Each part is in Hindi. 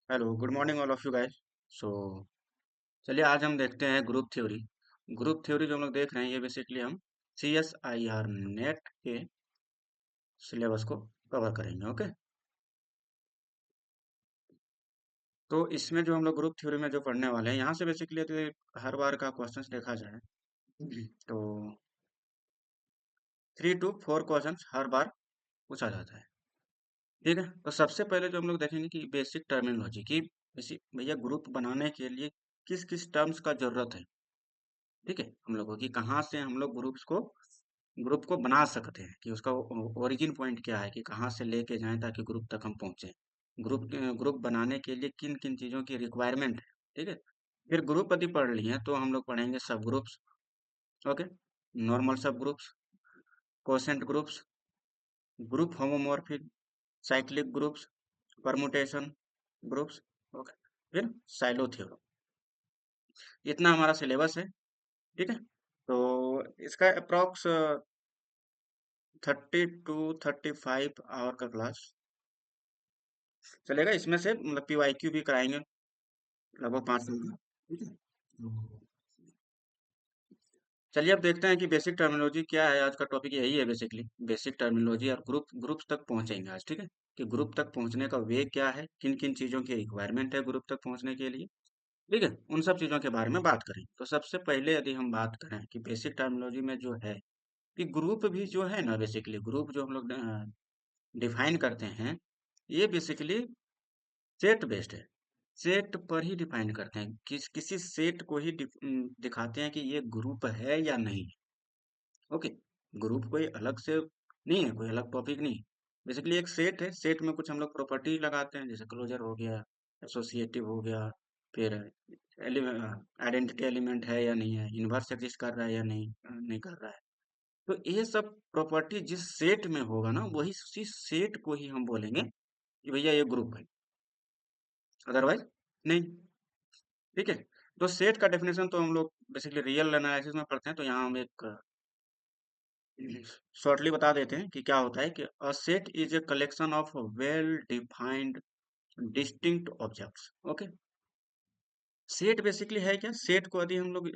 Hello good morning all of you guys. So चलिए आज हम देखते हैं ग्रुप थ्योरी। ग्रुप थ्योरी जो हम लोग देख रहे हैं ये बेसिकली हम C S I R net के सिलेबस को कवर करेंगे। ओके, तो इसमें जो हम लोग ग्रुप थ्योरी में जो पढ़ने वाले हैं यहाँ से बेसिकली तो हर बार का क्वेश्चंस देखा जाए तो 3 to 4 क्वेश्चंस हर बार पूछा जाता है। ठीक है, तो सबसे पहले जो हम लोग देखेंगे कि बेसिक टर्मिनोलॉजी की बेसिक भैया ग्रुप बनाने के लिए किस किस टर्म्स का जरूरत है। ठीक है, हम लोगों की कहाँ से हम लोग ग्रुप को बना सकते हैं कि उसका ओरिजिन पॉइंट क्या है कि कहाँ से लेके जाएं ताकि ग्रुप तक हम पहुंचे। ग्रुप बनाने के लिए किन किन चीजों की रिक्वायरमेंट है। ठीक है, फिर ग्रुप यदि पढ़ लिए तो हम लोग पढ़ेंगे सब ग्रुप्स। ओके, नॉर्मल सब groups, quotient groups, group homomorphic, cyclic groups, permutation groups. Okay, फिर साइलो थ्योरम। इतना हमारा सिलेबस है। ठीक है, तो इसका अप्रॉक्स 30 to 35 आवर का क्लास चलेगा। इसमें से मतलब पीवाईक्यू भी कराएंगे लगभग 5 दिन का। ठीक है, तो चलिए अब देखते हैं कि बेसिक टर्मिनोलॉजी क्या है। आज का टॉपिक यही है बेसिकली, बेसिक टर्मिनोलॉजी और ग्रुप तक पहुंचेंगे आज। ठीक है, कि ग्रुप तक पहुंचने का वे क्या है, किन किन चीजों की रिक्वायरमेंट है ग्रुप तक पहुंचने के लिए। ठीक है, उन सब चीजों के बारे में बात करें तो सबसे पहले यदि हम बात करें कि बेसिक टर्मिनोलॉजी में जो है कि ग्रुप भी जो है ना, बेसिकली ग्रुप जो हम लोग डिफाइन करते हैं ये बेसिकली सेट बेस्ड है। सेट पर ही डिफाइन करते हैं, किसी सेट को ही दिखाते हैं कि ये ग्रुप है या नहीं। ओके, ग्रुप कोई अलग से नहीं है, कोई अलग टॉपिक नहीं। बेसिकली एक सेट है, सेट में कुछ हम लोग प्रॉपर्टी लगाते हैं जैसे क्लोजर हो गया, एसोसिएटिव हो गया, फिर आइडेंटिटी एलिमेंट है या नहीं है, इनवर्स एग्जिस्ट कर रहा है या नहीं कर रहा है। तो ये सब प्रॉपर्टी जिस सेट में होगा ना वही उसी सेट को ही हम बोलेंगे कि भैया ये ग्रुप है, अदरवाइज नहीं। ठीक है, तो सेट का डेफिनेशन तो हम लोग बेसिकली रियल एनालिसिस में पढ़ते हैं, तो यहाँ हम एक शॉर्टली बता देते हैं कि क्या होता है कि a set is a collection of well defined distinct objects. Okay, set basically है क्या, सेट को यदि हम लोग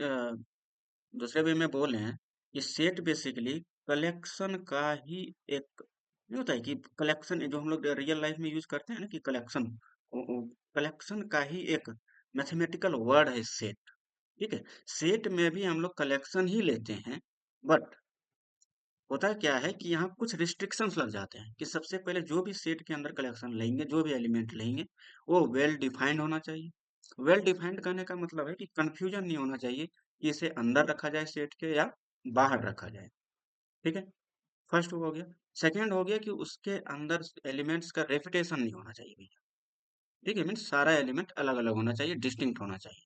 दूसरे वे में बोले हैं, ये सेट बेसिकली कलेक्शन का ही एक नहीं होता है कि कलेक्शन जो हम लोग रियल लाइफ में यूज करते हैं ना कि कलेक्शन, कलेक्शन का ही एक मैथमेटिकल वर्ड है सेट। ठीक है, सेट में भी हम लोग कलेक्शन ही लेते हैं, बट होता क्या है कि यहाँ कुछ रिस्ट्रिक्शंस लग जाते हैं कि सबसे पहले जो भी सेट के अंदर कलेक्शन लेंगे, जो भी एलिमेंट लेंगे वो वेल डिफाइंड होना चाहिए। वेल डिफाइंड करने का मतलब है कि कंफ्यूजन नहीं होना चाहिए कि इसे अंदर रखा जाए सेट के या बाहर रखा जाए। ठीक है, फर्स्ट हो गया। सेकंड हो गया कि उसके अंदर एलिमेंट्स का रेपिटेशन नहीं होना चाहिए भैया। ठीक है, मीन्स सारा एलिमेंट अलग अलग होना चाहिए, डिस्टिंक्ट होना चाहिए।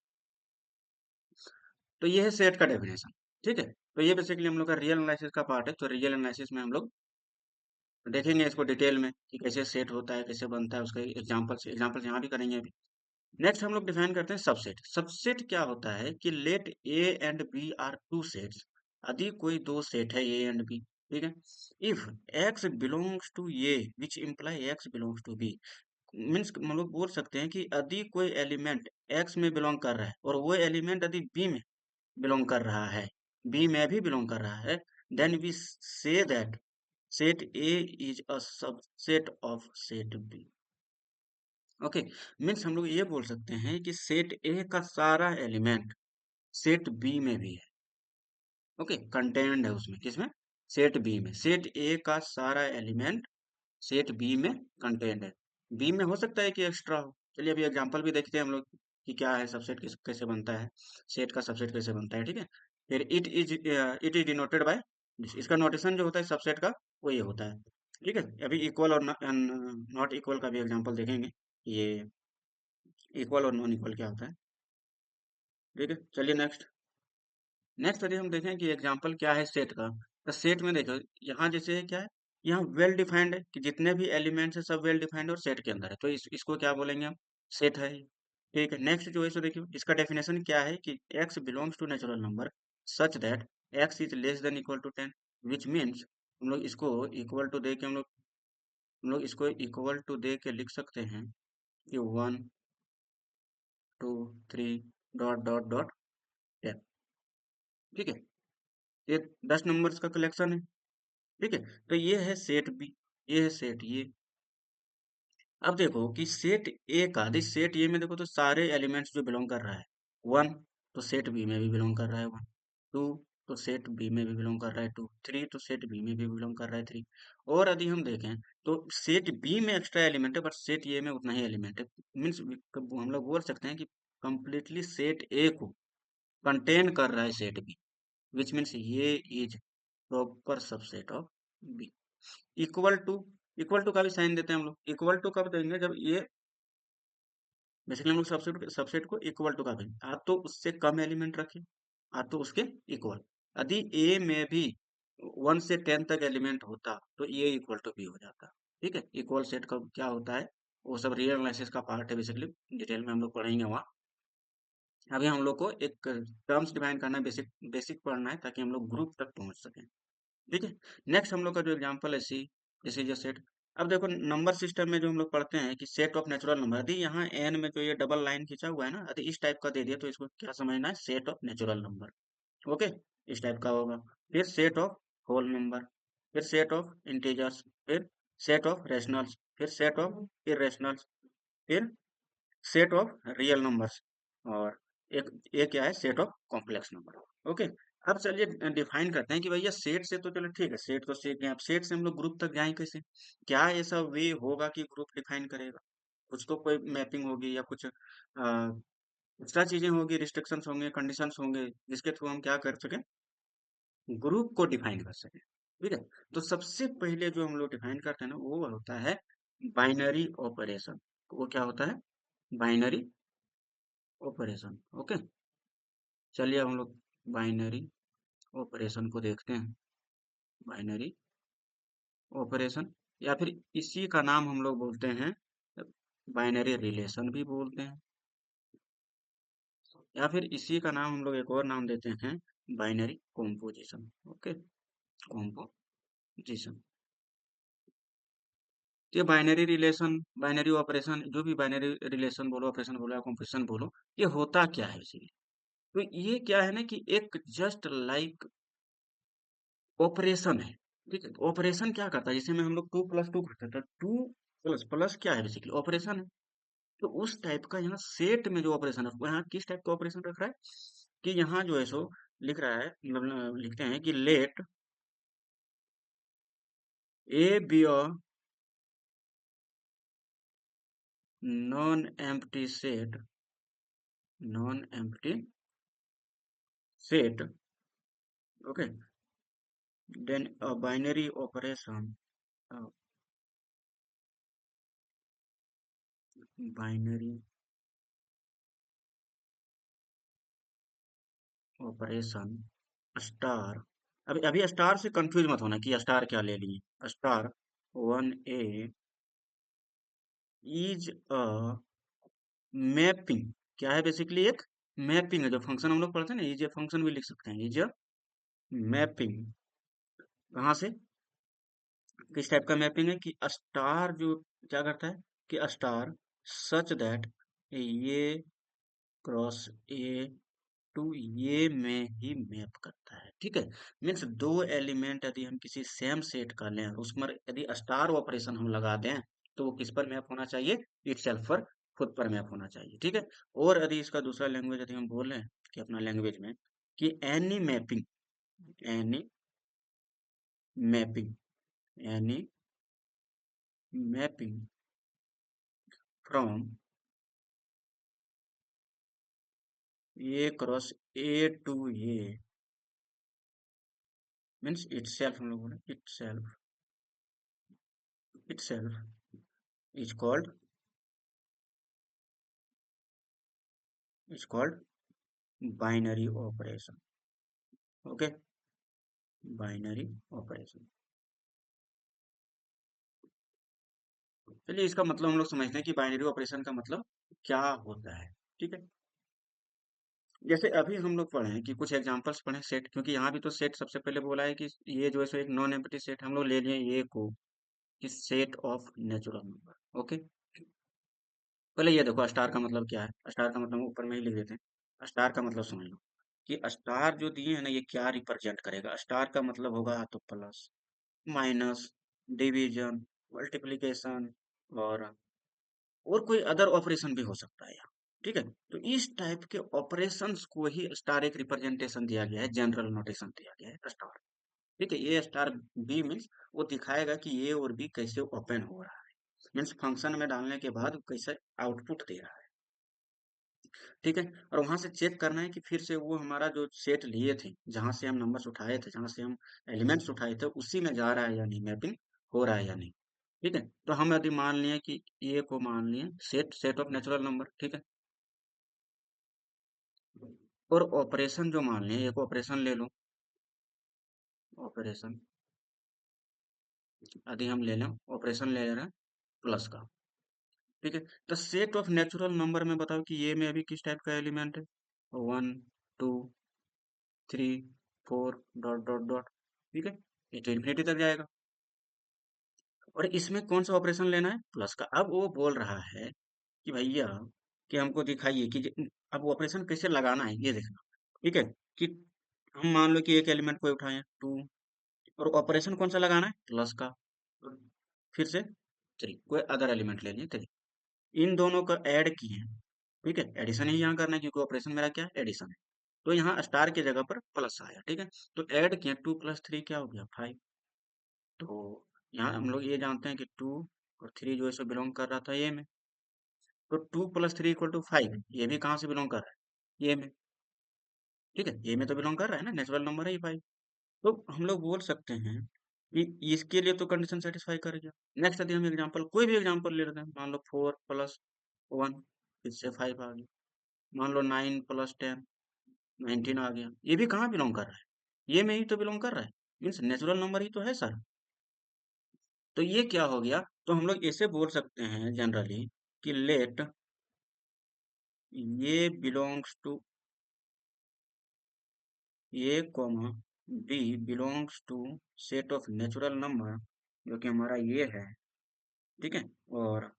तो ये है सेट का डेफिनेशन। ठीक है, तो ये बेसिकली हम लोग का रियल एनालिसिस का पार्ट है, तो रियल एनालिसिस में हम लोग देखेंगे इसको डिटेल में कि कैसे सेट होता है, कैसे बनता है, उसके एग्जांपल्स यहाँ भी करेंगे अभी। नेक्स्ट हम लोग डिफाइन करते हैं सबसेट। सबसेट क्या होता है कि let A and B are two sets, यदि कोई दो सेट है ए एंड बी। ठीक है, if x belongs to A which imply x belongs to B, means हम लोग बोल सकते हैं कि यदि कोई एलिमेंट एक्स में बिलोंग कर रहा है और वो एलिमेंट यदि बी में बिलोंग कर रहा है, बी में भी बिलोंग कर रहा है, then we say that set A is a subset of set B. Okay, means हम लोग ये बोल सकते हैं कि सेट ए का सारा एलिमेंट सेट बी में भी है। ओके, कंटेंट है उसमें, किसमें, सेट बी में। सेट ए का सारा एलिमेंट सेट बी में कंटेंट है। बी में हो सकता है कि एक्स्ट्रा हो। चलिए अभी एग्जांपल भी देखते हैं हम लोग कि क्या है सबसेट, कैसे बनता है, सेट का सबसेट कैसे बनता है। ठीक है, फिर इट इज डिनोटेड बाय, इसका नोटेशन जो होता है सबसेट का वो ये होता है। ठीक है, अभी इक्वल और नॉट इक्वल का भी एग्जांपल देखेंगे, ये इक्वल और नॉन इक्वल क्या होता है। ठीक है, चलिए नेक्स्ट। नेक्स्ट यदि हम देखें कि एग्जांपल क्या है सेट का, तो सेट में देखो यहाँ जैसे क्या है, यहाँ वेल डिफाइंड है कि जितने भी एलिमेंट्स है सब वेल डिफाइंड और सेट के अंदर है, तो इसको क्या बोलेंगे हम, सेट है। ठीक है, नेक्स्ट जो है सो देखिए इसका डेफिनेशन क्या है कि x belongs to natural number such that x is less than equal to 10, which means हम लोग इसको इक्वल टू दे के हम लोग इसको इक्वल टू दे के लिख सकते हैं कि 1, 2 3 डॉट डॉट डॉट 10। ठीक है, ये 10 नंबर्स का कलेक्शन है। ठीक है, तो ये है सेट बी, ये है सेट ए। अब देखो कि सेट ए का सेट ए में देखो तो सारे एलिमेंट्स जो बिलोंग कर रहा है, 1 तो सेट बी में भी बिलोंग कर रहा है 1, 2 तो सेट बी में भी बिलोंग कर रहा है 2, 3 तो सेट बी में भी बिलोंग कर रहा है 3। और यदि हम देखें तो सेट बी में एक्स्ट्रा एलिमेंट है, बट सेट ए में उतना ही एलिमेंट है। मीन्स हम लोग बोल सकते हैं कि कंप्लीटली सेट ए को कंटेन कर रहा है सेट बी, विच मीन्स ये is proper subset of B. Equal to, equal to का भी साइन देते हैं हम लोग। इक्वल टू कब देंगे, जब ये बेसिकली हम लोग सबसेट सबसेट को इक्वल टू का देंगे, आ तो उससे कम एलिमेंट रखें, आ तो उसके इक्वल। यदि ए में भी 1 से 10 तक एलिमेंट होता तो ये इक्वल टू बी हो जाता। ठीक है, इक्वल सेट का क्या होता है वो सब रियल एनालिसिस का पार्ट है, बेसिकली डिटेल में हम लोग पढ़ेंगे वहाँ। अभी हम लोग को एक टर्म्स डिफाइन करना है, बेसिक बेसिक पढ़ना है ताकि हम लोग ग्रुप तक पहुंच सकें। ठीक है, नेक्स्ट हम लोग का जो एग्जांपल है सी, दिस इज अ सेट। अब देखो नंबर सिस्टम में जो हम लोग पढ़ते हैं कि सेट ऑफ नेचुरल नंबर, यदि यहाँ एन में जो ये डबल लाइन खींचा हुआ है ना, यदि इस टाइप का दे दिया तो इसको क्या समझना है, set of natural number. Okay, इस टाइप का होगा। फिर सेट ऑफ होल नंबर, फिर सेट ऑफ इंटीजर्स, फिर सेट ऑफ रेशनल्स, फिर सेट ऑफ इरेशनल्स, फिर सेट ऑफ रियल नंबर्स, और एक क्या है, set of complex number. Okay, अब चलिए डिफाइन करते हैं कि भैया सेट से तो चलो ठीक है, सेट तो सीख गए, अब सेट से हम लोग ग्रुप तक जाएं कैसे। क्या ऐसा वे होगा कि ग्रुप डिफाइन करेगा, कुछ तो कोई मैपिंग होगी या कुछ एक्स्ट्रा चीजें होगी, रिस्ट्रिक्शंस होंगे, कंडीशंस होंगे, जिसके थ्रू हम क्या कर सकें, ग्रुप को डिफाइन कर सकें। ठीक है, तो सबसे पहले जो हम लोग डिफाइन करते हैं ना वो होता है बाइनरी ऑपरेशन। वो क्या होता है, बाइनरी ऑपरेशन। ओके, चलिए हम लोग बाइनरी ऑपरेशन को देखते हैं। बाइनरी ऑपरेशन, या फिर इसी का नाम हम लोग बोलते हैं बाइनरी रिलेशन भी बोलते हैं, या फिर इसी का नाम हम लोग एक और नाम देते हैं, बाइनरी कॉम्पोजिशन। Okay, composition. ये बाइनरी रिलेशन, बाइनरी ऑपरेशन, जो भी बाइनरी रिलेशन बोलो, ऑपरेशन बोलो या कॉम्पोजिशन बोलो, ये होता क्या है इसीलिए। तो ये क्या है ना कि एक जस्ट लाइक ऑपरेशन है। ठीक है, ऑपरेशन क्या करता है, जैसे में हम लोग 2 + 2 करते हैं, तो 2 प्लस क्या है, बेसिकली ऑपरेशन है। तो उस टाइप का यहाँ सेट में जो ऑपरेशन है, वो यहाँ किस टाइप का ऑपरेशन रख रहा है कि यहाँ जो है सो लिख रहा है, मतलब लिखते हैं कि let A be a non empty set, non empty set. Okay, then a binary operation, binary operation star. अभी अभी स्टार से कंफ्यूज मत होना कि स्टार क्या ले लिए। Star 1A is a mapping, क्या है बेसिकली एक मैपिंग है, जो फंक्शन हम लोग पढ़ते हैं ना, इज ए फंक्शन भी लिख सकते हैं, इज अ मैपिंग। कहाँ से, किस टाइप का मैपिंग है कि स्टार जो क्या करता है कि स्टार सच दैट ये क्रॉस ए टू ये में ही मैप करता है। ठीक है, मीन्स दो एलिमेंट यदि हम किसी सेम सेट का लें, उसमें यदि स्टार ऑपरेशन हम लगा दें तो वो किस पर मैप होना चाहिए, इटसेल्फ पर, खुद पर मैप होना चाहिए। ठीक है, और यदि इसका दूसरा लैंग्वेज यदि हम बोलें कि अपना लैंग्वेज में कि any mapping, any mapping, any mapping from A cross A to A means itself, हम लोग बोले itself, itself is called, is called binary operation. Okay, binary operation. चलिए इसका मतलब हम लोग समझते हैं कि बाइनरी ऑपरेशन का मतलब क्या होता है। ठीक है, जैसे अभी हम लोग पढ़े हैं कि कुछ एग्जांपल्स पढ़े सेट, क्योंकि यहाँ भी तो सेट सबसे पहले बोला है कि ये जो है सो एक नॉन एम्प्टी सेट, हम लोग ले लिए ये को कि set of natural number. Okay, पहले ये देखो स्टार का मतलब क्या है। स्टार का मतलब ऊपर में ही लिख देते हैं। स्टार का मतलब समझ लो कि स्टार जो दिए है ना ये क्या रिप्रेजेंट करेगा। स्टार का मतलब होगा या तो प्लस, माइनस, डिवीजन, मल्टीप्लिकेशन और कोई अदर ऑपरेशन भी हो सकता है यहाँ। ठीक है, तो इस टाइप के ऑपरेशंस को ही स्टार एक रिप्रेजेंटेशन दिया गया है, जनरल नोटेशन दिया गया है स्टार। ठीक है, ए स्टार बी मीन्स वो दिखाएगा कि ए और बी कैसे ओपन हो रहा है, मीन्स फंक्शन में डालने के बाद कैसे आउटपुट दे रहा है। ठीक है, और वहां से चेक करना है कि फिर से वो हमारा जो सेट लिए थे, जहां से हम नंबर्स उठाए थे, जहां से हम एलिमेंट्स उठाए थे, उसी में जा रहा है या नहीं, मैपिंग हो रहा है या नहीं। ठीक है, तो हम यदि मान लिए कि ए को मान लिए set set of natural number. ठीक है, और ऑपरेशन जो मान लिए, एक ऑपरेशन ले लो, ऑपरेशन यदि हम ले लें, ऑपरेशन ले रहे हैं प्लस का। ठीक है, तो सेट ऑफ नेचुरल नंबर में बताओ कि ये में अभी किस टाइप का एलिमेंट है, 1 2 3 4 डॉट डॉट डॉट। ठीक है, ये तो इन्फिनिटी तक जाएगा। और इसमें कौन सा ऑपरेशन लेना है, प्लस का। अब वो बोल रहा है कि भैया कि हमको दिखाइए कि अब ऑपरेशन कैसे लगाना है ये देखना। ठीक है, कि हम मान लो कि एक एलिमेंट को उठाए 2, और ऑपरेशन कौन सा लगाना है, प्लस का। और फिर से 3, कोई अदर एलिमेंट ले लिए 3, इन दोनों को ऐड किए। ठीक है, एडिशन ही यहाँ करना है क्योंकि ऑपरेशन मेरा क्या है, एडिशन है। तो यहाँ स्टार की जगह पर प्लस आया। ठीक है, तो ऐड किया, 2 + 3 क्या हो गया, 5। तो यहाँ हम लोग ये जानते हैं कि 2 और 3 जो है सो बिलोंग कर रहा था ये में। तो 2 + 3 = 5, ये भी कहाँ से बिलोंग कर रहा है, ये में। ठीक है, ये में तो बिलोंग कर रहा है ना, नेचुरल नंबर है ये 5। तो हम लोग बोल सकते हैं कि इसके लिए तो कंडीशन सेटिस्फाई कर गया। नेक्स्ट यदि हम एग्जांपल, कोई भी एग्जांपल ले लेते हैं, मान लो 4 + 1, इससे 5 आ गया। मान लो 9 + 10, 19 आ गया। ये भी कहाँ बिलोंग कर रहा है, ये में ही तो बिलोंग कर रहा है, मीन्स नेचुरल नंबर ही तो है सर। तो ये क्या हो गया, तो हम लोग ऐसे बोल सकते हैं जनरली कि लेट ये belongs to A comma B belongs to set of natural number, जो कि हमारा ये है। ठीक है, और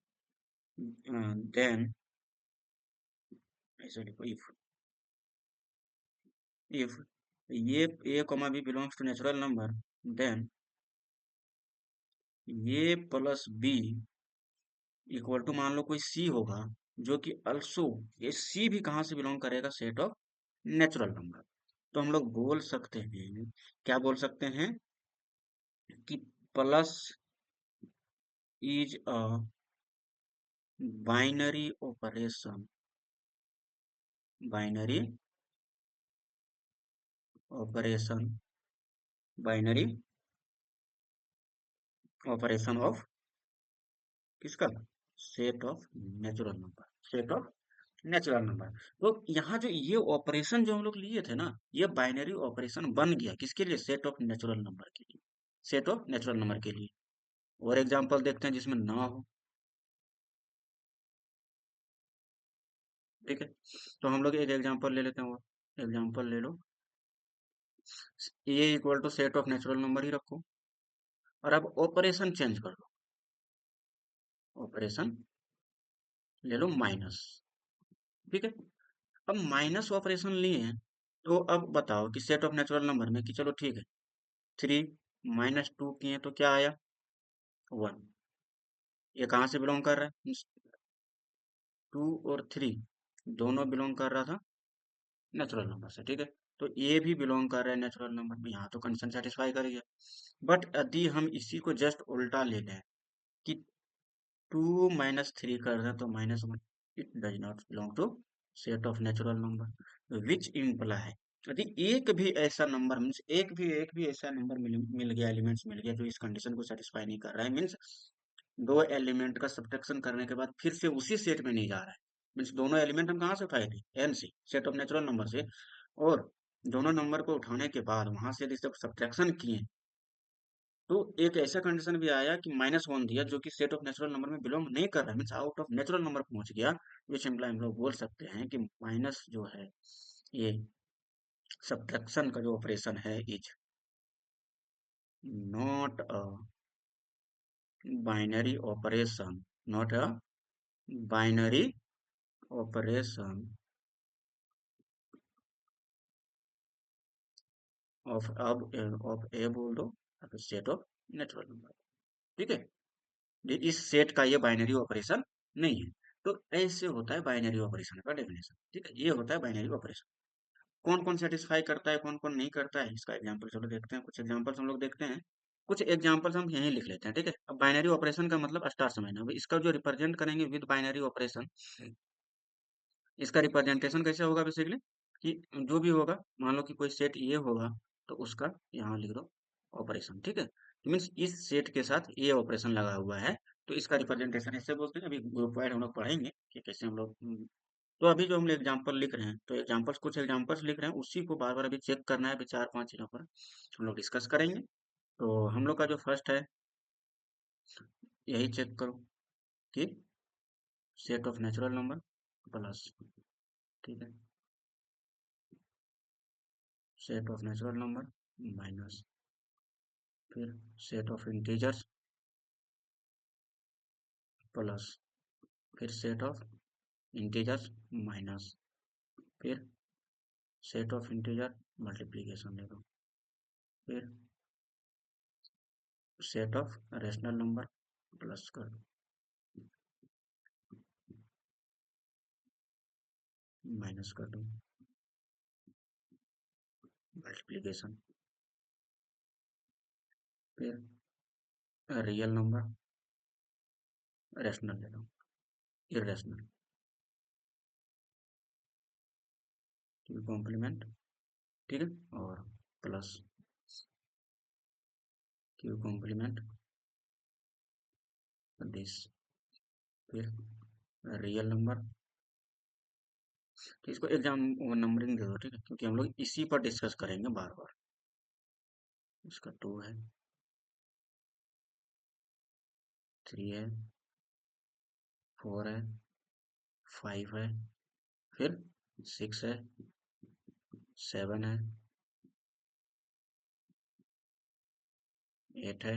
देन ऐसे लिखो, इफ ये A comma B belongs to natural number, then ये प्लस बी इक्वल टू, मान लो कोई सी होगा, जो कि अल्सो, ये सी भी कहाँ से बिलोंग करेगा, सेट ऑफ नेचुरल नंबर। तो हम लोग बोल सकते हैं, क्या बोल सकते हैं कि plus is a binary operation, binary operation, binary operation of किसका, set of natural number, set of natural number. तो यहाँ जो ये ऑपरेशन जो हम लोग लिए थे ना, ये बाइनरी ऑपरेशन बन गया किसके लिए, सेट ऑफ नेचुरल नंबर के लिए, सेट ऑफ नेचुरल नंबर के लिए। और एग्जांपल देखते हैं जिसमें ना हो। ठीक है, तो हम लोग एक एग्जांपल ले लेते हैं, और एग्जांपल ले लो, ये equal to set of natural number ही रखो, और अब ऑपरेशन चेंज कर लो, ऑपरेशन ले लो माइनस। ठीक है, अब माइनस ऑपरेशन लिए हैं, तो अब बताओ कि सेट ऑफ नेचुरल नंबर में कि चलो ठीक है, 3 - 2 किए तो क्या आया, 1। ये कहाँ से बिलोंग कर रहा है, 2 और 3 दोनों बिलोंग कर रहा था नेचुरल नंबर से। ठीक है, तो ये भी बिलोंग कर रहा है नेचुरल नंबर में, यहाँ तो कंडीशन सेटिस्फाई कर गया। बट यदि हम इसी को जस्ट उल्टा ले लें कि 2 - 3 कर दें, तो -1, it does not belong to set of natural number, which imply, यदि एक भी ऐसा नंबर मीन्स एक भी ऐसा नंबर मिल गया, एलिमेंट्स मिल गया जो इस कंडीशन को सेटिस्फाई नहीं कर रहा है, मीन्स दो एलिमेंट का सब्ट्रैक्शन करने के बाद फिर से उसी सेट में नहीं जा रहा है, मीन्स दोनों एलिमेंट हम कहाँ से उठाए थे, एन से, सेट ऑफ नेचुरल नंबर से, और दोनों नंबर को उठाने के बाद वहां से यदि सब्ट्रैक्शन किए, तो एक ऐसा कंडीशन भी आया कि -1 दिया जो कि सेट ऑफ नेचुरल नंबर में बिलोंग नहीं कर रहा है, means out of natural number पहुंच गया, विच इम्प्लाई हम लोग बोल सकते हैं कि माइनस जो है ये सब्ट्रैक्शन का जो ऑपरेशन है is not a binary operation, not a binary operation of A बोल दो, या फिर सेट ऑफ नेचुरल नंबर। ठीक है, इस सेट का ये बाइनरी ऑपरेशन नहीं है। तो ऐसे होता है बाइनरी ऑपरेशन का डेफिनेशन। ठीक है, ये होता है बाइनरी ऑपरेशन। कौन कौन सेटिस्फाई करता है, कौन कौन नहीं करता है, इसका एग्जांपल चलो देखते हैं। कुछ एग्जांपल्स हम लोग देखते हैं, कुछ एग्जांपल्स हम यहीं लिख लेते हैं। ठीक है, अब बाइनरी ऑपरेशन का मतलब स्टार समझना। अब इसका जो रिप्रेजेंट करेंगे विद बाइनरी ऑपरेशन, इसका रिप्रेजेंटेशन कैसे होगा बेसिकली, कि जो भी होगा, मान लो कि कोई सेट ये होगा, तो उसका यहाँ लिख दो ऑपरेशन। ठीक है, मीन्स इस सेट के साथ ये ऑपरेशन लगा हुआ है, तो इसका रिप्रेजेंटेशन ऐसे बोलते हैं। अभी ग्रुप वाइड हम लोग पढ़ेंगे कि कैसे हम लोग तो अभी जो हम एग्जांपल लिख रहे हैं, तो एग्जांपल्स, कुछ एग्जांपल्स लिख रहे हैं, उसी को बार बार अभी चेक करना है। अभी चार पांच चीजों पर हम लोग डिस्कस करेंगे। तो हम लोग का जो फर्स्ट है, यही चेक करो कि set of natural number plus, ठीक है, set of natural number minus, फिर सेट ऑफ इंटीजर्स प्लस, फिर सेट ऑफ इंटीजर्स माइनस, फिर सेट ऑफ इंटीजर मल्टीप्लीकेशन ले दो, फिर set of rational number plus कर दो, माइनस कर दो, मल्टीप्लीकेशन, फिर रियल नंबर, रेशनल ले लो, इरेशनल, क्यू कॉम्प्लीमेंट, ठीक है, और प्लस क्यू कॉम्प्लीमेंट दिस, फिर रियल नंबर। तो इसको एग्जाम नंबरिंग दे दो, ठीक है, क्योंकि हम लोग इसी पर डिस्कस करेंगे बार बार। इसका 2 है, 3 है, 4 है, 5 है, फिर 6 है, 7 है, 8 है,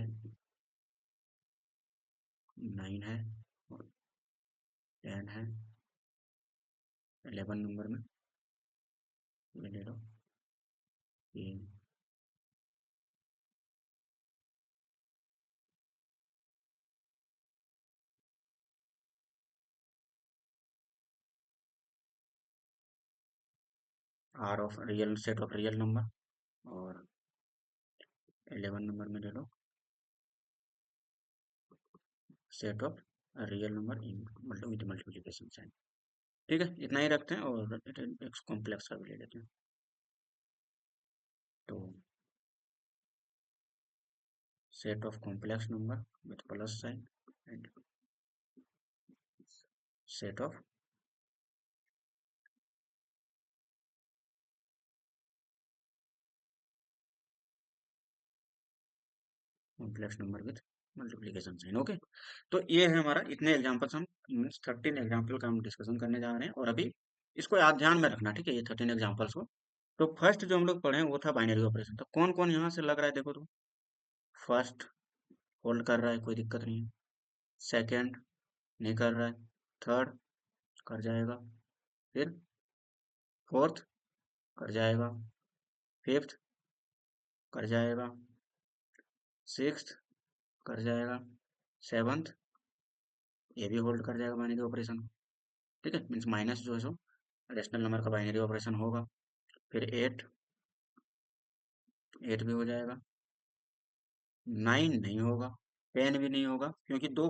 9 है, और 10 है। 11 नंबर में ये ले लो, 3, R of real, set of real number, और 11 नंबर में ले लो set of real number in with multiplication sign. ठीक है, इतना ही रखते हैं, और एक कॉम्प्लेक्स का भी ले लेते हैं। तो set of complex number with plus sign and set of complex number with multiplication sign. Okay, तो ये है हमारा, इतने एग्जांपल्स हम 13 एग्जाम्पल का हम डिस्कशन करने जा रहे हैं। और अभी इसको याद ध्यान में रखना, ठीक है, ये 13 एग्जाम्पल्स को। तो फर्स्ट जो हम लोग पढ़े वो था बाइनरी ऑपरेशन। तो कौन कौन यहाँ से लग रहा है देखो तो, फर्स्ट होल्ड कर रहा है, कोई दिक्कत नहीं है। सेकेंड नहीं कर रहा है। थर्ड कर जाएगा। फिर फोर्थ कर जाएगा। फिफ्थ कर जाएगा। सिक्स्थ कर जाएगा। सेवंथ ये भी होल्ड कर जाएगा बाइनरी ऑपरेशन। ठीक है, मीन्स माइनस जो है सो रेशनल नंबर का बाइनरी ऑपरेशन होगा। फिर एट, एट भी हो जाएगा। 9 नहीं होगा। 10 भी नहीं होगा, क्योंकि दो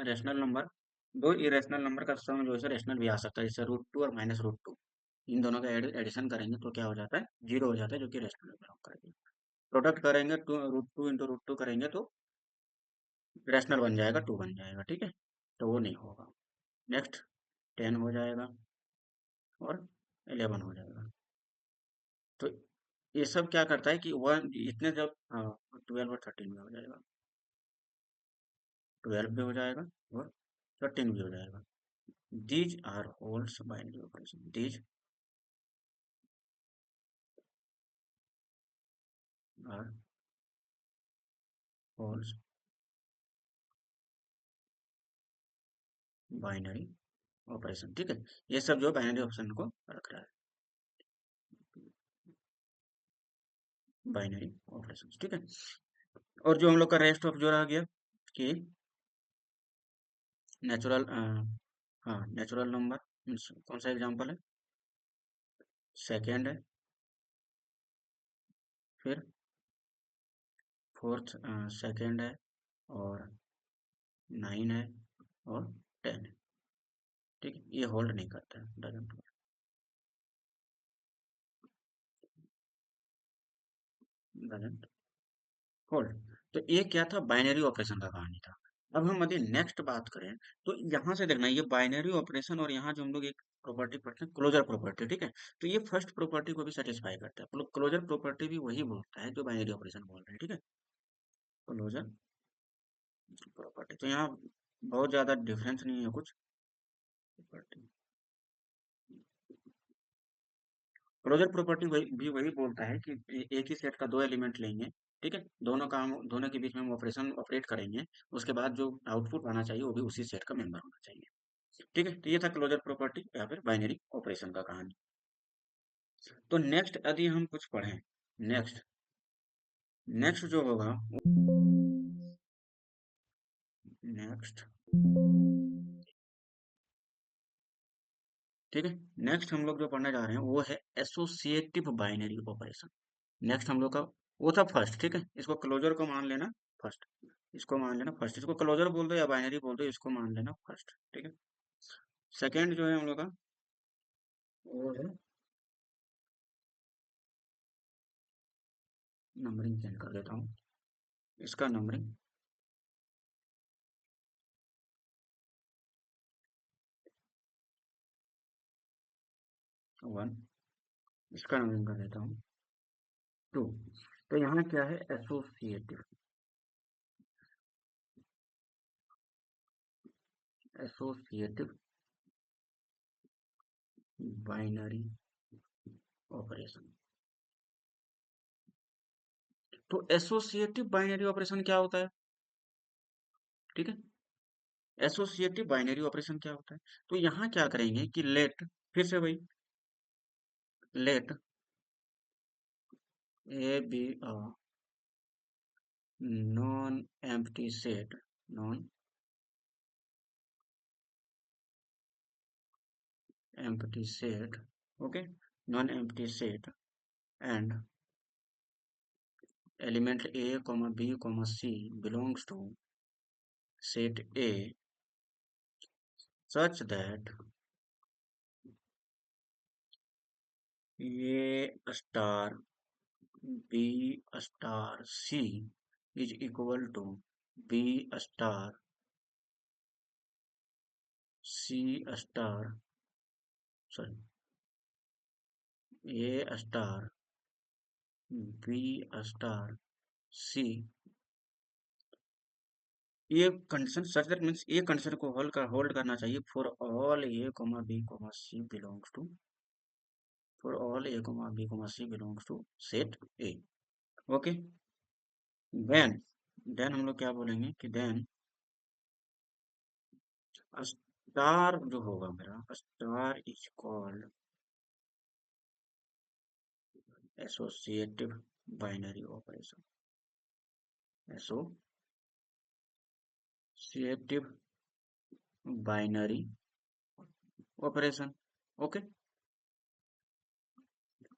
रेशनल नंबर, दो इरेशनल नंबर का सम जो है रेशनल भी आ सकता है, जैसे √2 और -√2। इन दोनों का एडिशन करेंगे तो क्या हो जाता है, 0 हो जाता है, जो कि रेशनल बिलोंग करेगी। प्रोडक्ट करेंगे, √2 इंटू √2 करेंगे तो रेशनल बन जाएगा, 2 बन जाएगा। ठीक है, तो वो नहीं होगा। नेक्स्ट 10 हो जाएगा, और 11 हो जाएगा। तो ये सब क्या करता है कि वन इतने जब 12 और 13 में हो जाएगा, 12 भी हो जाएगा, और 13 भी हो जाएगा। These are holds binary operation, these are holds binary operation, ठीक है। ये सब जो बाइनरी ऑपरेशन को रख रहा है, बाइनरी ऑपरेशन, ठीक है। और जो हम लोग का रेस्ट ऑफ जो रह गया कि नेचुरल, हाँ नेचुरल नंबर मीन्स कौन सा एग्जांपल है, सेकेंड है, फिर फोर्थ, सेकेंड है, और 9 है, और 10 है, ठीक है। ये होल्ड नहीं करता है, डजंट डजंट होल्ड। तो ये क्या था, बाइनरी ऑपरेशन का कहानी था। अब हम यदि नेक्स्ट बात करें, तो यहाँ से देखना, ये बाइनरी ऑपरेशन और यहाँ जो हम लोग एक प्रॉपर्टी पढ़ते हैं, क्लोजर प्रॉपर्टी, ठीक है। तो ये फर्स्ट प्रॉपर्टी को भी सेटिस्फाई करता है, क्लोजर प्रॉपर्टी भी वही बोलता है जो बाइनरी ऑपरेशन बोल रहे हैं, ठीक है। क्लोजर प्रॉपर्टी, तो यहाँ बहुत ज्यादा डिफरेंस नहीं है कुछ। प्रॉपर्टी, क्लोजर प्रॉपर्टी भी वही बोलता है कि एक ही सेट का दो एलिमेंट लेंगे, ठीक है, दोनों के बीच में हम ऑपरेशन ऑपरेट करेंगे, उसके बाद जो आउटपुट आना चाहिए वो भी उसी सेट का मेंबर होना चाहिए, ठीक है। तो ये था क्लोजर प्रॉपर्टी या फिर बाइनरी ऑपरेशन का कहानी। तो नेक्स्ट यदि हम कुछ पढ़ें, नेक्स्ट नेक्स्ट जो होगा, नेक्स्ट, ठीक है, नेक्स्ट हम लोग जो पढ़ने जा रहे हैं वो है एसोसिएटिव बाइनरी ऑपरेशन। नेक्स्ट हम लोग का वो था फर्स्ट, ठीक है, इसको क्लोजर को मान लेना फर्स्ट, इसको मान लेना फर्स्ट, इसको क्लोजर बोल दो या बाइनरी बोल दो, इसको मान लेना फर्स्ट, ठीक है। सेकेंड जो है हम लोग का वो है, नंबरिंग चेंज कर देता हूँ, इसका नंबरिंग 1, इसका नंबरिंग कर देता हूँ 2। तो यहाँ क्या है, एसोसिएटिव, एसोसिएटिव बाइनरी ऑपरेशन। तो एसोसिएटिव बाइनरी ऑपरेशन क्या होता है, ठीक है। एसोसिएटिव बाइनरी ऑपरेशन क्या होता है, तो यहाँ क्या करेंगे कि लेट, फिर से वही, let A be a non empty set, non empty set, okay, non empty set and element A comma B comma C belongs to set A such that A star B star C is equal to B star C star, sorry, A star B star C, ये कंडीशन सच दैट मीन्स ये कंडीशन को होल्ड करना चाहिए for all A comma B comma C belongs to, for all A comma B comma C belongs to set A, okay. Then then हम लोग क्या बोलेंगे कि देन स्टार जो होगा मेरा, star is called associative binary operation, associative binary operation, okay,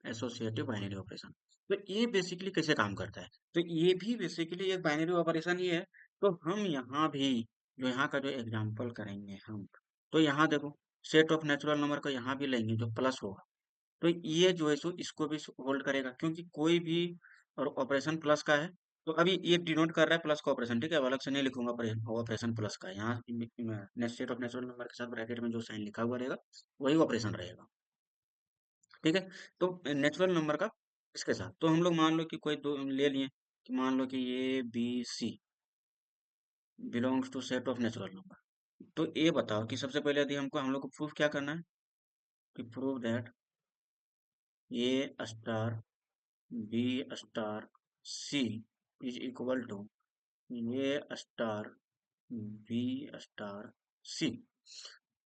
associative binary operation. तो ये बेसिकली कैसे काम करता है, तो ये भी बेसिकली एक बाइनरी ऑपरेशन ही है। तो हम यहाँ भी जो यहाँ का जो एग्जांपल करेंगे हम, तो यहाँ देखो, सेट ऑफ नेचुरल नंबर को यहाँ भी लेंगे जो प्लस होगा, तो ये जो है सो इसको भी होल्ड करेगा, क्योंकि कोई भी और ऑपरेशन प्लस का है, तो अभी ये डिनोट कर रहा है प्लस का ऑपरेशन, ठीक है, अब अलग से नहीं लिखूंगा ऑपरेशन प्लस का, यहाँ सेट ऑफ नेचुरल नंबर के साथ ब्रैकेट में जो साइन लिखा हुआ रहेगा वही ऑपरेशन रहेगा, ठीक है। तो नेचुरल नंबर का इसके साथ, तो हम लोग मान लो कि कोई दो ले लिए, कि मान लो कि A B C belongs to set of natural number. तो ये बताओ कि सबसे पहले यदि हम लोग को प्रूफ क्या करना है, कि prove that A star B star C is equal to A star B star C.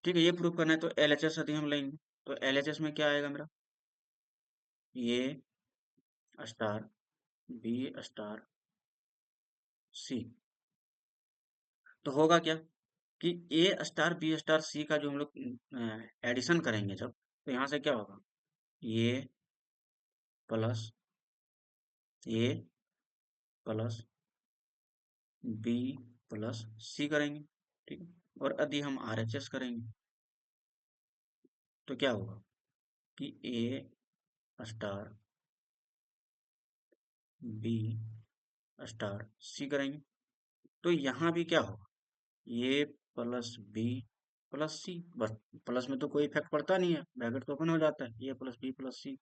ठीक है, ये प्रूव करना है तो एलएचएस यदि हम लेंगे तो एलएचएस में क्या आएगा मेरा, ए स्टार बी स्टार सी। तो होगा क्या कि ए स्टार बी स्टार सी का जो हम लोग एडिशन करेंगे जब, तो यहाँ से क्या होगा, ए प्लस ए प्लस बी प्लस सी करेंगे। ठीक है, और यदि हम आरएचएस करेंगे तो क्या होगा कि ए स्टार बी स्टार सी करेंगे। तो यहाँ भी क्या होगा, ए प्लस बी प्लस सी, बस प्लस में तो कोई इफेक्ट पड़ता नहीं है, ब्रैकेट तो ओपन हो जाता है, A plus B plus C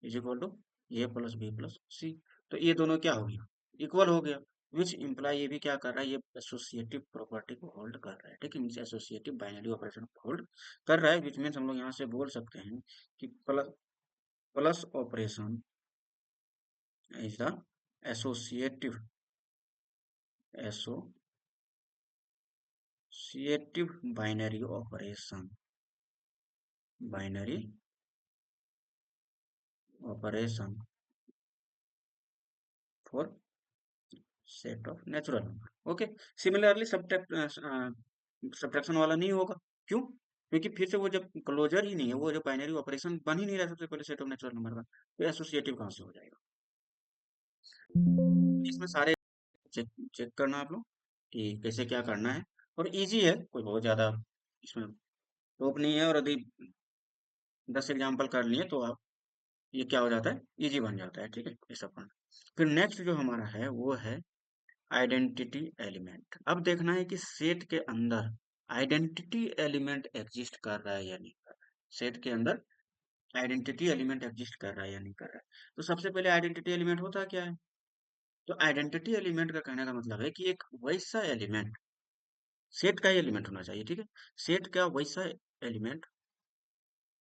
is equal to A plus B plus C. तो ये दोनों क्या हो गया, इक्वल हो गया, विच इम्प्लाई ये भी क्या कर रहा है, ये एसोसिएटिव प्रॉपर्टी को होल्ड कर रहा है। ठीक है, मीन्स एसोसिएटिव बाइनरी ऑपरेशन को होल्ड कर रहा है, विच मीन्स हम लोग यहाँ से बोल सकते हैं कि plus plus operation is the associative associative binary operation for set of natural number. Okay, similarly subtraction वाला नहीं होगा, क्यों, क्योंकि फिर से वो जब क्लोजर ही नहीं है, वो जो बाइनरी ऑपरेशन बन ही नहीं रहा सबसे पहले सेट ऑफ नेचुरल नंबर का, तो एसोसिएटिव कहाँ से हो जाएगा। इसमें सारे चेक चेक करना आप लोग कि कैसे क्या करना है, और इजी है, कोई बहुत ज्यादा इसमें टोप नहीं है, और यदि 10 एग्जाम्पल कर लिए तो आप ये क्या हो जाता है, इजी बन जाता है। ठीक है, ये सब करना। फिर नेक्स्ट जो हमारा है वो है आइडेंटिटी एलिमेंट। अब देखना है कि सेट के अंदर आइडेंटिटी एलिमेंट एग्जिस्ट कर रहा है या नहीं कर रहा है, सेट के अंदर आइडेंटिटी एलिमेंट एग्जिस्ट कर रहा है या नहीं कर रहा है। तो सबसे पहले आइडेंटिटी एलिमेंट होता क्या है, तो आइडेंटिटी एलिमेंट का कहने का मतलब है कि एक वैसा एलिमेंट, सेट का ही एलिमेंट होना चाहिए। ठीक है, सेट का वैसा एलिमेंट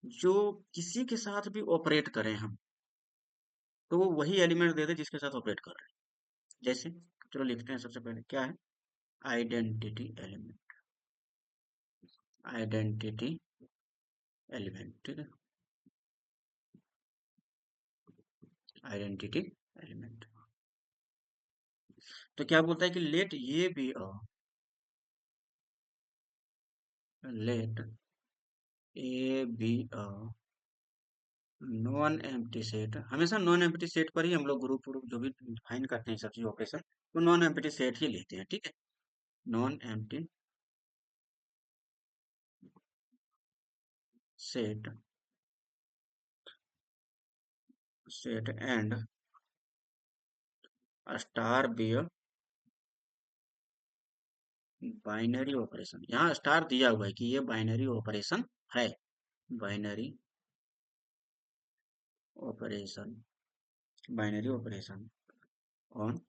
जो किसी के साथ भी ऑपरेट करें हम, तो वो वही एलिमेंट दे दे जिसके साथ ऑपरेट कर रहे हैं। जैसे चलो लिखते हैं, सबसे पहले क्या है, आइडेंटिटी एलिमेंट, आइडेंटिटी एलिमेंट। ठीक है, आइडेंटिटी एलिमेंट। तो क्या बोलता है कि लेट ये be a, let A be a non empty set. हमेशा नॉन एम्प्टी सेट पर ही हम लोग ग्रुप ग्रुप जो भी डिफाइन करते हैं सब चीज ऑपरेशन, तो नॉन एम्प्टी सेट ही लेते हैं। ठीक है, non empty set, set and star be a binary operation. यहाँ स्टार दिया हुआ है कि ये बाइनरी ऑपरेशन है, binary operation, binary operation on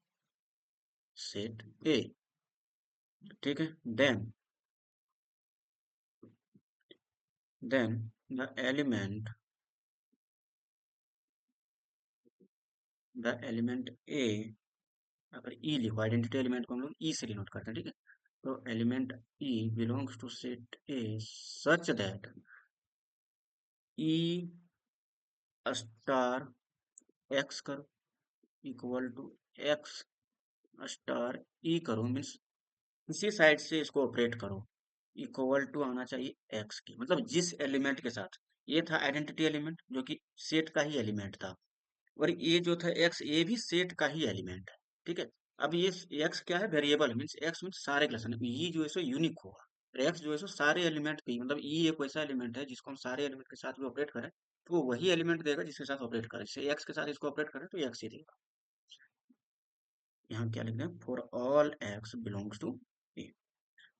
set A. ठीक है, then the element, the element A, अगर ई लिखो, आइडेंटिटी एलिमेंट को हम लोग ई से डिनोट करते हैं। ठीक है, तो element E belongs to set A such that E star X करो equal to X star E करो, मीन्स इसी साइड से इसको ऑपरेट करो, इक्वल टू आना चाहिए एक्स की, मतलब जिस एलिमेंट के साथ, ये था आइडेंटिटी एलिमेंट जो कि सेट का ही एलिमेंट था, और ये जो था एक्स, ये भी सेट का ही एलिमेंट है। ठीक है, अब ये एक्स क्या है, वेरिएबल, मीन्स एक्स मीन्स सारे क्लास, ये जो है सो यूनिक होगा, और एक्स जो है सो सारे एलिमेंट पे, मतलब ये एक वैसा एलिमेंट है जिसको हम सारे एलिमेंट के साथ भी ऑपरेट करें तो वो वही एलिमेंट देगा जिसके साथ ऑपरेट करें, जैसे एक्स के साथ इसको ऑपरेट करें तो एक्स ही देगा। यहाँ क्या लिख रहे हैं, for all X belongs to A.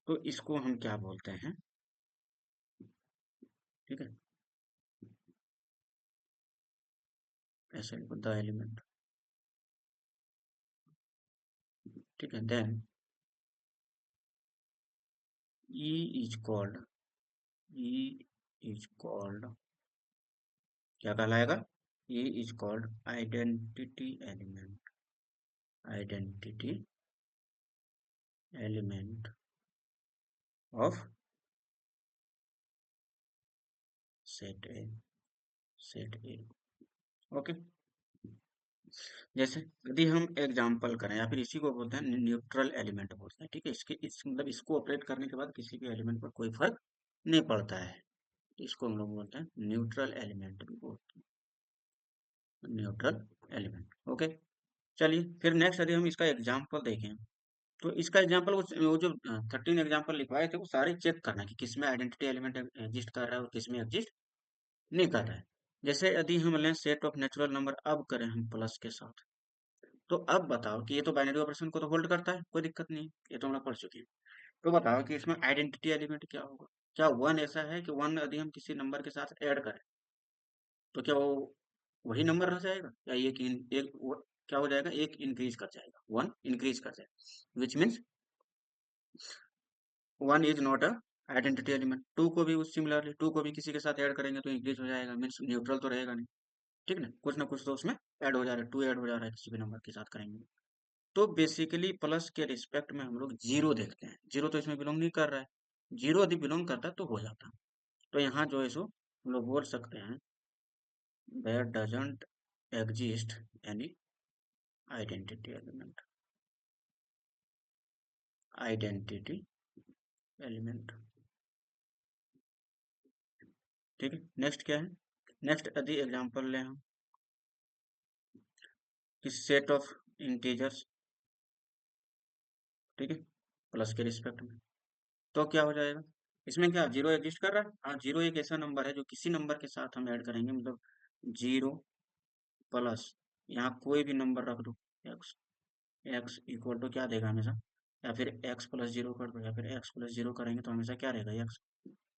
तो इसको हम क्या बोलते हैं, ठीक है, ऐसे लिखो, द एलिमेंट। ठीक है, then E is called, E is called, क्या कहलाएगा, E is called identity element, identity element of set A, set A. Okay, जैसे यदि हम एग्जाम्पल करें या फिर इसी को बोलते हैं न्यूट्रल एलिमेंट बोलते हैं, ठीक है। इसके इस मतलब इसको ऑपरेट करने के बाद किसी भी एलिमेंट पर कोई फर्क नहीं पड़ता है, इसको हम लोग बोलते हैं न्यूट्रल एलिमेंट भी बोलते हैं, न्यूट्रल एलिमेंट। ओके, चलिए फिर नेक्स्ट यदि हम इसका एग्जाम्पल देखें, तो इसका एग्जाम्पल वो जो 13 एग्जाम्पल लिखवाए थे वो सारे चेक करना कि किसमें आइडेंटिटी एलिमेंट एग्जिस्ट कर रहा है और किसमें एग्जिस्ट नहीं कर रहा है। जैसे यदि हम लें सेट ऑफ नेचुरल नंबर, अब करें हम प्लस के साथ, तो अब बताओ कि ये तो बाइनरी ऑपरेशन को तो होल्ड करता है, कोई दिक्कत नहीं है, ये तो हम लोग पढ़ चुके हैं। तो बताओ कि इसमें आइडेंटिटी एलिमेंट क्या होगा। क्या वन ऐसा है कि वन यदि हम किसी नंबर के साथ ऐड करें तो क्या वो वही नंबर रह जाएगा, या क्या हो जाएगा, एक इंक्रीज कर जाएगा, वन इंक्रीज कर जाएगा, which means one is not a identity element. Two को भी उस सिमिलरली टू को भी किसी के साथ ऐड करेंगे तो इंक्रीज हो जाएगा, मीन्स न्यूट्रल तो रहेगा नहीं, ठीक ना, कुछ ना कुछ तो उसमें ऐड हो जा रहा है, टू ऐड हो जा रहा है किसी भी नंबर के साथ करेंगे। तो बेसिकली प्लस के रिस्पेक्ट में हम लोग जीरो देखते हैं, जीरो तो इसमें बिलोंग नहीं कर रहा है, जीरो यदि बिलोंग करता तो हो जाता। तो यहाँ जो है सो हम लोग बोल सकते हैं there doesn't exist any identity element, identity element, ठीक है। नेक्स्ट क्या है, नेक्स्ट यदि एग्जांपल लें हम कि सेट ऑफ इंटीजर्स, ठीक है, प्लस के रिस्पेक्ट में, तो क्या हो जाएगा, इसमें क्या जीरो एग्जिस्ट कर रहा है, हाँ, जीरो एक ऐसा नंबर है जो किसी नंबर के साथ हम ऐड करेंगे, मतलब जीरो प्लस, यहाँ कोई भी नंबर रख दो, एक्स, एक्स इक्वल टू क्या देगा हमेशा, या फिर एक्स प्लस जीरो कर दो, या फिर एक्स प्लस जीरो करेंगे तो हमेशा क्या रहेगा, X.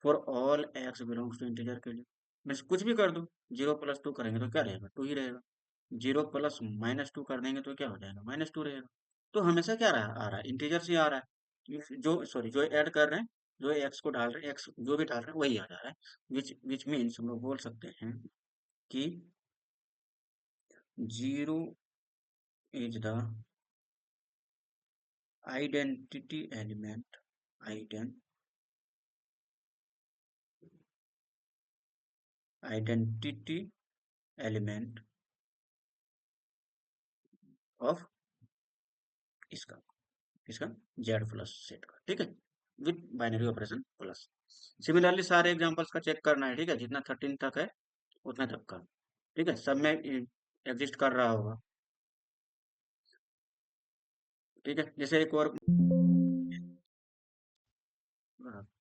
For all X belongs to integer के लिए मीन्स कुछ भी कर दो, जीरो प्लस टू करेंगे तो क्या रहेगा, टू ही रहेगा। जीरो प्लस माइनस टू कर देंगे तो क्या हो जाएगा, माइनस टू रहेगा। तो हमेशा क्या आ रहा है, इंटीजर से आ रहा है, जो सॉरी जो ऐड कर रहे हैं, जो एक्स को डाल रहे हैं, एक्स जो भी डाल रहे हैं वही आ जा रहा है, विच विच मीन्स हम लोग बोल सकते हैं कि zero is the identity element, identity element of इसका, इसका जेड प्लस सेट का, ठीक है, with binary operation plus. Similarly सारे एग्जांपल्स का चेक करना है, ठीक है, जितना 13 तक है उतना तक का, ठीक है, सब में एग्जिस्ट कर रहा होगा, ठीक है। जैसे एक और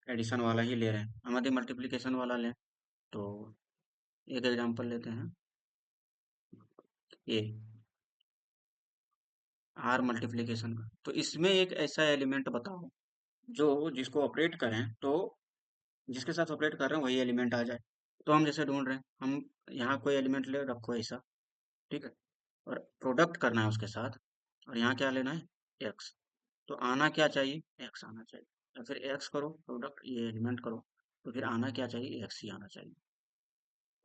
एडिशन वाला ही ले रहे हैं, हम यदि मल्टीप्लिकेशन वाला लें तो एक एग्जांपल लेते हैं, ए आर मल्टीप्लिकेशन का, तो इसमें एक ऐसा एलिमेंट बताओ जो जिसको ऑपरेट करें तो जिसके साथ ऑपरेट कर रहे हैं वही एलिमेंट आ जाए। तो हम जैसे ढूंढ रहे हैं, हम यहाँ कोई एलिमेंट ले रखो ऐसा, ठीक है, और प्रोडक्ट करना है उसके साथ, और यहाँ क्या लेना है, एक्स। तो आना क्या चाहिए, एक्स आना चाहिए, या फिर एक्स करो प्रोडक्ट ये एलिमेंट करो, तो फिर आना क्या चाहिए, एक्स ही आना चाहिए,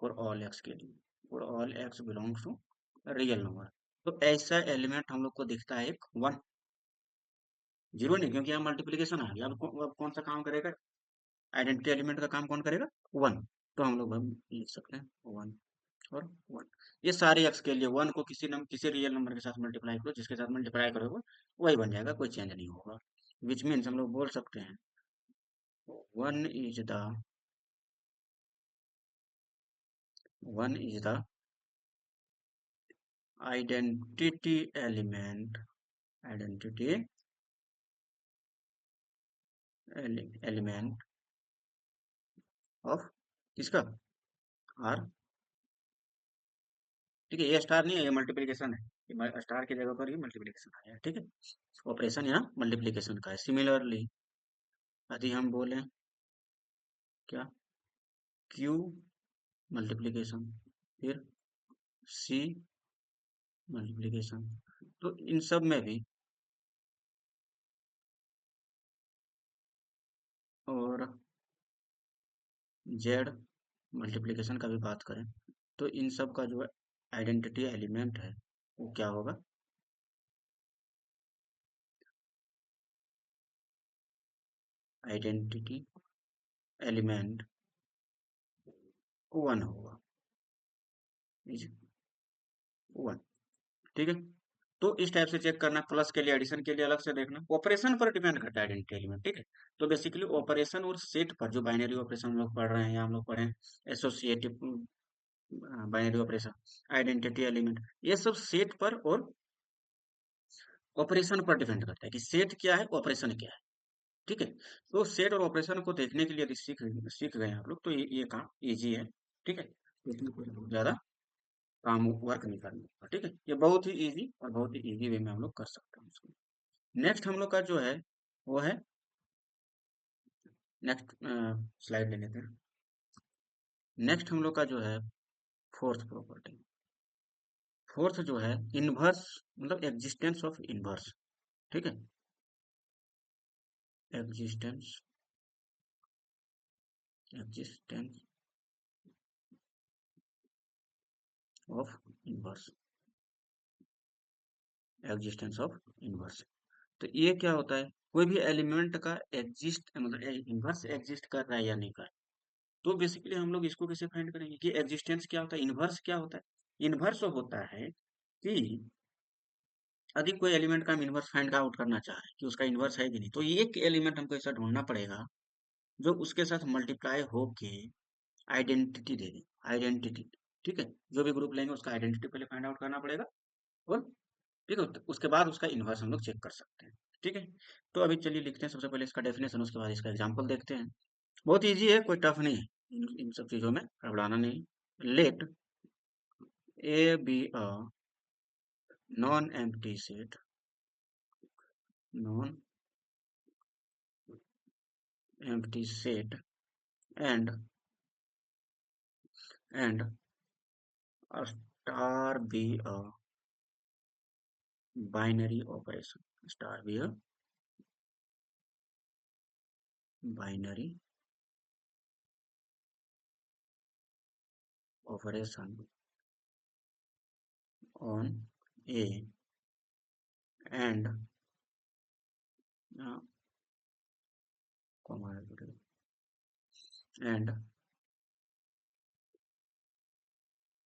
फॉर ऑल एक्स के लिए, for all X belongs to real number. तो ऐसा एलिमेंट हम लोग को दिखता है एक वन, जीरो नहीं, क्योंकि यहाँ मल्टीप्लीकेशन आ गया, अब कौन सा काम करेगा, आइडेंटिटी एलिमेंट का काम कौन करेगा, वन। तो हम लोग अब लिख सकते हैं वन और वन। ये सारे एक्स के लिए वन को किसी रियल नंबर के साथ मल्टीप्लाई करो, जिसके साथ मल्टीप्लाई करोगे वही बन जाएगा, कोई चेंज नहीं होगा, विच मीन्स हम लोग बोल सकते हैं one is the one is the identity element, identity element of किसका, आर, ठीक है, ये स्टार नहीं है, ये मल्टीप्लीकेशन है, ये स्टार की जगह पर ही मल्टीप्लीकेशन आया है, ठीक है, ऑपरेशन यहाँ मल्टीप्लीकेशन का है। सिमिलरली यदि हम बोलें क्या, क्यू मल्टीप्लीकेशन, फिर सी मल्टीप्लीकेशन, तो इन सब में भी, और जेड मल्टीप्लीकेशन का भी बात करें, तो इन सब का जो आइडेंटिटी एलिमेंट है वो क्या होगा, आइडेंटिटी एलिमेंट वन होगा, इज वन। ठीक है, तो इस टाइप से चेक करना, प्लस के लिए एडिशन के लिए अलग से देखना, ऑपरेशन पर डिपेंड करता है आइडेंटिटी एलिमेंट। ठीक है, तो बेसिकली ऑपरेशन और सेट पर, जो बाइनरी ऑपरेशन हम लोग पढ़ रहे हैं, या हम लोग पढ़े associative binary operation, identity element, ये सब सेट पर और ऑपरेशन पर डिपेंड करता है कि सेट क्या है, ऑपरेशन क्या है। ठीक है, तो सेट और ऑपरेशन को देखने के लिए यदि सीख सीख गए आप लोग, तो ये काम इजी है। ठीक है, तो इसमें कोई बहुत ज्यादा काम वर्क नहीं करना होगा। ठीक है, ये बहुत ही इजी और बहुत ही इजी वे में हम लोग कर सकते हैं इसको। नेक्स्ट हम लोग का जो है वो है, नेक्स्ट स्लाइड ले लेते हैं। नेक्स्ट हम लोग का जो है फोर्थ प्रॉपर्टी, फोर्थ जो है इनवर्स, मतलब एग्जिस्टेंस ऑफ इनवर्स। ठीक है, existence, existence of inverse, existence of inverse. तो ये क्या होता है, कोई भी एलिमेंट का एग्जिस्ट, मतलब इनवर्स एग्जिस्ट कर रहा है या नहीं कर रहा। तो बेसिकली हम लोग इसको कैसे फाइंड करेंगे कि एग्जिस्टेंस क्या होता है, इनवर्स क्या होता है। इनवर्स होता है कि यदि कोई एलिमेंट का हम इनवर्स फाइंड आउट करना चाह रहे हैं कि उसका इनवर्स है कि नहीं, तो एक एलिमेंट हमको ऐसा ढूंढना पड़ेगा जो उसके साथ मल्टीप्लाई होके आइडेंटिटी दे दे, आइडेंटिटी। ठीक है, जो भी ग्रुप लेंगे उसका आइडेंटिटी पहले फाइंड आउट करना पड़ेगा, और ठीक है, तो उसके बाद उसका इन्वर्स हम लोग चेक कर सकते हैं। ठीक है, तो अभी चलिए लिखते हैं सबसे पहले इसका डेफिनेशन, उसके बाद इसका एग्जांपल देखते हैं। बहुत इजी है, कोई टफ नहीं है, इन सब चीजों में घबराना नहीं। Let A be a non empty set, non empty set, and and star be a binary operation, star be a binary operation on A and and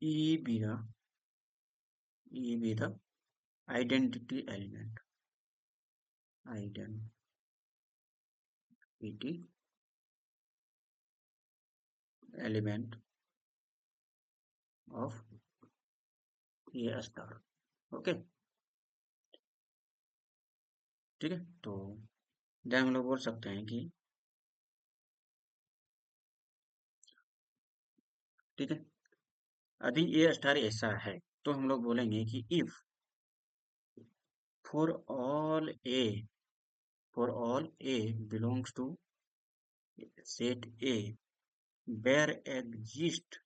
E be the E be the identity element, identity element of A star। Okay, ठीक है, तो देन हम लोग बोल सकते हैं कि, ठीक है, यदि ए स्टार ऐसा है तो हम लोग बोलेंगे कि if for all A, for all A belongs to set A where exist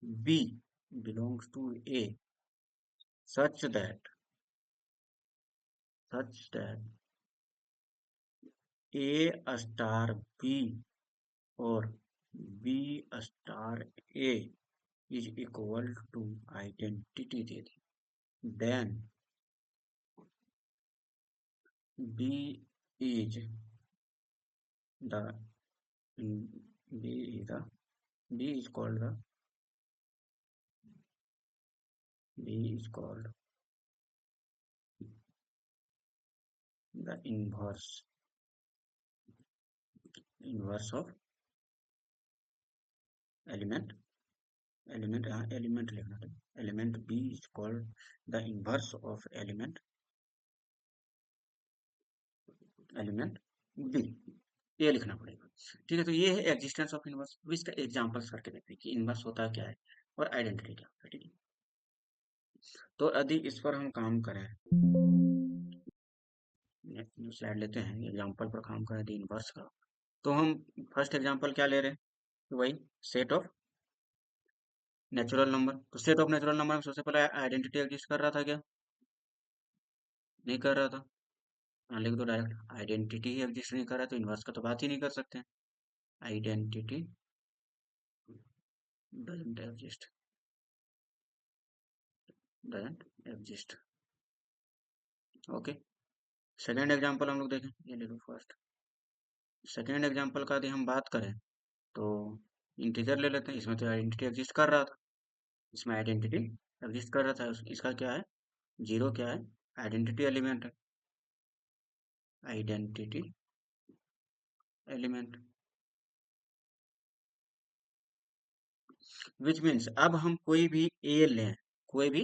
B belongs to A, such that such that A star B or B star A is equal to identity they the, then B is the B is the B is called the B is called the inverse of element, element लिखना था, element B is called the inverse of element B, ये लिखना पड़ेगा। ठीक है, तो ये है एग्जिस्टेंस ऑफ इनवर्स। अब इसका एग्जांपल्स करके देखते हैं कि इनवर्स होता क्या है और आइडेंटिटी क्या होता है। ठीक है, तो यदि इस पर हम काम करें, स्लाइड लेते हैं, एग्जांपल पर काम करें यदि इनवर्स का, तो हम फर्स्ट एग्जांपल क्या ले रहे हैं, तो वही सेट ऑफ नेचुरल नंबर। तो सेट ऑफ नेचुरल नंबर में सबसे पहले आइडेंटिटी एग्जिस्ट कर रहा था क्या, नहीं कर रहा था। हाँ, लिख दो डायरेक्ट, आइडेंटिटी ही एग्जिस्ट नहीं कर रहा है तो इनवर्स का तो बात ही नहीं कर सकते हैं। Identity doesn't exist, doesn't exist. Okay, second example हम लोग देखें, ये ले लो फर्स्ट। सेकेंड एग्जांपल का यदि हम बात करें, तो इंटीजर ले लेते हैं, इसमें तो आइडेंटिटी एग्जिस्ट कर रहा था, इसमें आइडेंटिटी एग्जिस्ट कर रहा था, इसका क्या है, जीरो क्या है, आइडेंटिटी एलिमेंट है, आइडेंटिटी एलिमेंट, विच मीन्स अब हम कोई भी ए लें, कोई भी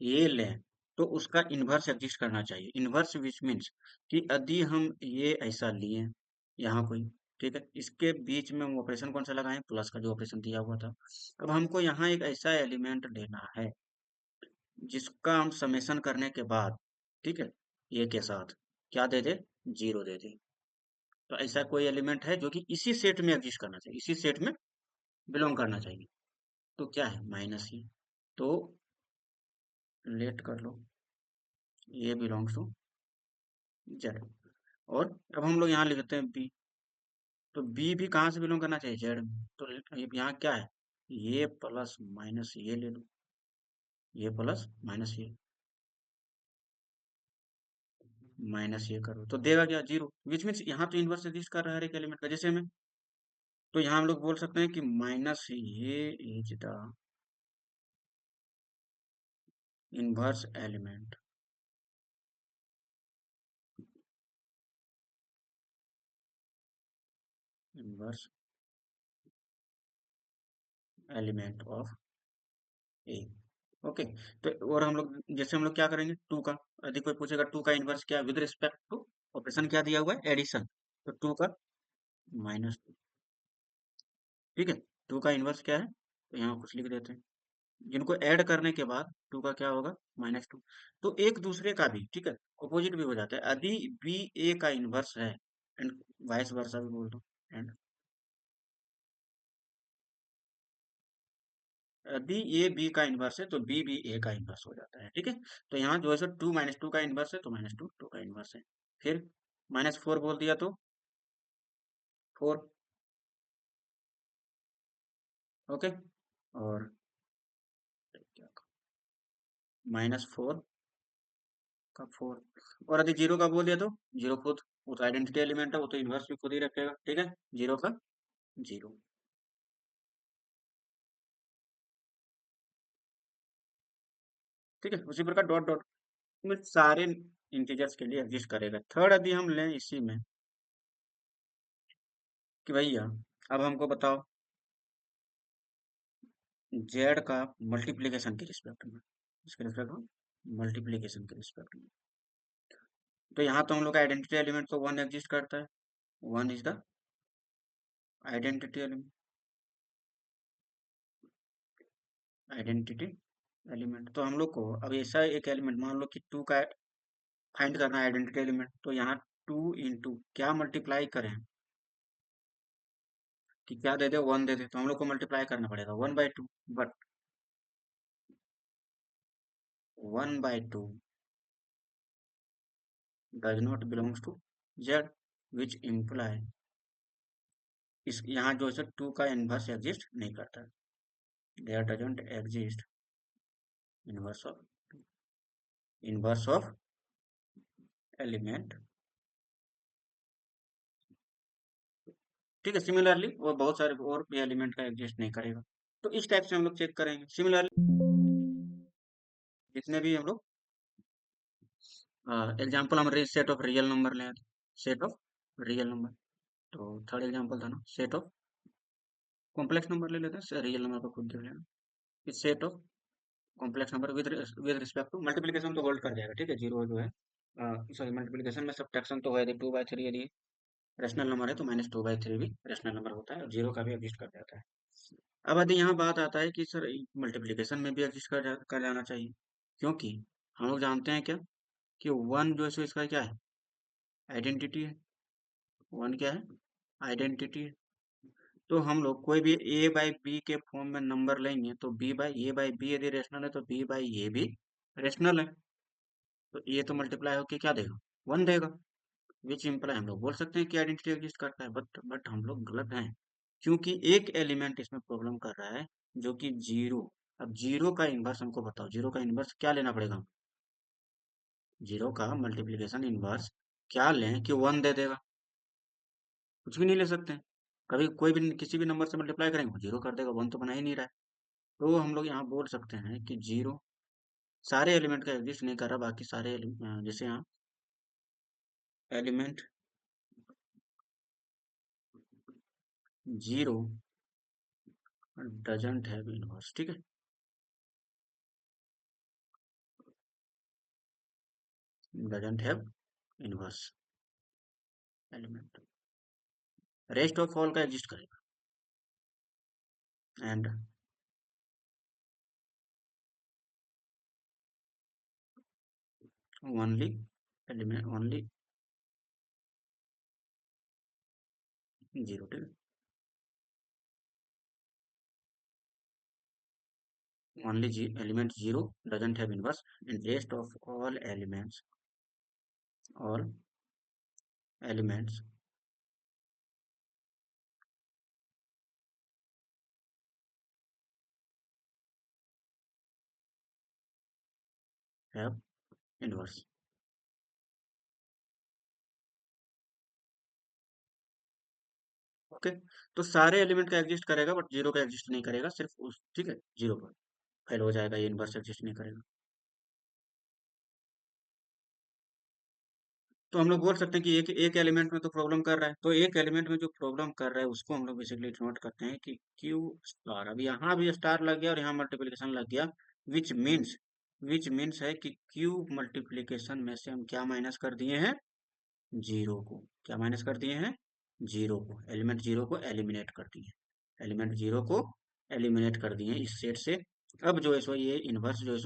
ए लें, तो उसका इन्वर्स एग्जिस्ट करना चाहिए। इन्वर्स विच मीन्स कि यदि हम ये ऐसा लिए यहाँ कोई, ठीक है, इसके बीच में हम ऑपरेशन कौन सा लगाएं, प्लस का जो ऑपरेशन दिया हुआ था। अब हमको यहाँ एक ऐसा एलिमेंट लेना है जिसका हम समेशन करने के बाद, ठीक है, ए के साथ क्या दे दे, जीरो दे दे। तो ऐसा कोई एलिमेंट है जो कि इसी सेट में एग्जिस्ट करना चाहिए, इसी सेट में बिलोंग करना चाहिए। तो क्या है, माइनस ही। तो लेट कर लो, ये बिलोंग्स टू जेड। और अब हम लोग यहाँ लिखते हैं बी, तो बी भी कहाँ से बिलोंग करना चाहिए, जेड में। तो अब यहाँ क्या है, ये प्लस माइनस ये ले लो, ये प्लस माइनस ये माइनस ये करो, तो देगा क्या, जीरो। विच मीन्स यहाँ तो इन्वर्स एग्जिस्ट कर रहा है हर एक एलिमेंट का, जैसे में। तो यहाँ हम लोग बोल सकते हैं कि माइनस ये is the inverse element, inverse element of A. Okay. तो और हम लोग जैसे हम लोग क्या करेंगे, टू का, यदि कोई पूछेगा टू का इन्वर्स क्या है विद रिस्पेक्ट टू ऑपरेशन क्या दिया हुआ है, एडिशन, तो टू का माइनस टू, ठीक है। टू का इन्वर्स क्या है, तो यहाँ कुछ लिख देते हैं, जिनको ऐड करने के बाद टू का क्या होगा, माइनस टू। तो एक दूसरे का भी, ठीक है, अपोजिट भी हो जाता है, यदि बी ए का इन्वर्स है, एंड वाइस वर्सा भी बोल दो, एंड यदि ए बी का इन्वर्स है तो बी भी ए का इन्वर्स हो जाता है, ठीक है। तो यहाँ जो है सो टू माइनस टू का इन्वर्स है, तो माइनस टू टू का इन्वर्स है। फिर माइनस फोर बोल दिया तो फोर, ओके। और माइनस फोर का फोर, और यदि जीरो का बोल दिया तो जीरो खुद, वो तो आइडेंटिटी एलिमेंट है, वो तो इन्वर्स भी खुद ही रखेगा, ठीक है, जीरो का जीरो, ठीक है। उसी प्रकार डॉट डॉट में सारे इंटीजर्स के लिए एग्जिस्ट करेगा। थर्ड यदि हम लें इसी में कि भैया अब हमको बताओ जेड का मल्टीप्लीकेशन के रिस्पेक्ट में, इसके रिस्पेक्ट में, मल्टीप्लीकेशन के रिस्पेक्ट में, तो यहाँ तो हम लोग का आइडेंटिटी एलिमेंट तो वन एग्जिस्ट करता है, one is the identity element, identity element. तो हम लोग को अब ऐसा एक एलिमेंट मान लो कि टू का फाइंड करना है आइडेंटिटी एलिमेंट, तो यहाँ टू इंटू क्या मल्टीप्लाई करें, कि क्या दे दे, वन दे दे, तो हम लोग को मल्टीप्लाई करना पड़ेगा one by two, but one by two does not belongs to Z, which imply इस यहाँ जो है टू का इनवर्स एग्जिस्ट नहीं करता, there doesn't exist inverse of element, ठीक है। सिमिलरली और बहुत सारे और भी एलिमेंट का एग्जिस्ट नहीं करेगा। तो इस टाइप से हम लोग चेक करेंगे। सिमिलरली जितने भी हम लोग एग्जाम्पल हम सेट ऑफ रियल नंबर लें, सेट ऑफ रियल नंबर, तो थर्ड एग्जाम्पल था ना, सेट ऑफ कॉम्प्लेक्स नंबर ले लेते हैं, रियल नंबर को खुद देख लेना, इस set of complex number with respect to multiplication तो होल्ड कर जाएगा, ठीक है, जीरो जो है, सॉरी मल्टीप्लीकेशन में सब्ट्रैक्शन तो है, टू बाई थ्री यदि रेशनल नंबर है तो माइनस टू बाई थ्री भी रेशनल नंबर होता है, और जीरो का भी एग्जिस्ट कर जाता है। अब यदि यहाँ बात आता है कि सर मल्टीप्लीकेशन में भी एग्जिस्ट कर जाना चाहिए, क्योंकि हम लोग जानते हैं क्या, कि वन जो है सो इसका क्या है, आइडेंटिटी है, वन क्या है, आइडेंटिटी है। तो हम लोग कोई भी ए बाई बी के फॉर्म में नंबर लेंगे, तो B by A by B यदि रेशनल है तो बी बाई ए भी रेशनल है, तो ये तो मल्टीप्लाई होके क्या देगा, वन देगा, विच इम्प्लाई हम लोग बोल सकते हैं कि आइडेंटिटी एग्जिस्ट करता है, बट हम लोग गलत हैं, क्योंकि एक एलिमेंट इसमें प्रॉब्लम कर रहा है जो कि जीरो। अब जीरो का इन्वर्स हमको बताओ, जीरो का इन्वर्स क्या लेना पड़ेगा, जीरो का मल्टीप्लीकेशन इन्वर्स क्या लें कि वन दे देगा, कुछ भी नहीं ले सकते हैं। कभी कोई भी किसी भी नंबर से मल्टीप्लाई करेंगे वो जीरो कर देगा, वन तो बना ही नहीं रहा है। तो हम लोग यहाँ बोल सकते हैं कि जीरो सारे एलिमेंट का एग्जिस्ट नहीं कर रहा, बाकी सारे जैसे यहाँ element zero doesn't have inverse, ठीक है, doesn't have inverse element, rest of all का एग्जिस्ट करेगा। And only element only zero, ठीक है, only element zero doesn't have inverse and rest of all elements have inverse. Okay, तो सारे एलिमेंट का एग्जिस्ट करेगा बट जीरो का एग्जिस्ट नहीं करेगा, सिर्फ उस, ठीक है, जीरो पर फेल हो जाएगा, ये इनवर्स एग्जिस्ट नहीं करेगा। तो हम लोग बोल सकते हैं कि एक एक एलिमेंट में तो प्रॉब्लम कर रहा है, तो एक एलिमेंट में जो प्रॉब्लम कर रहा है उसको हम लोग बेसिकली डिनोट करते हैं कि क्यू स्टार। अब यहाँ भी स्टार लग गया और यहाँ मल्टीप्लिकेशन लग गया, विच मीन्स विच मीन्स है कि क्यू मल्टीप्लिकेशन में से हम क्या माइनस कर दिए हैं, जीरो को। क्या माइनस कर दिए हैं, जीरो को, एलिमेंट जीरो को एलिमिनेट कर दिए, एलिमेंट जीरो को एलिमिनेट कर दिए इस सेट से। अब जो है सो ये इनवर्स जो है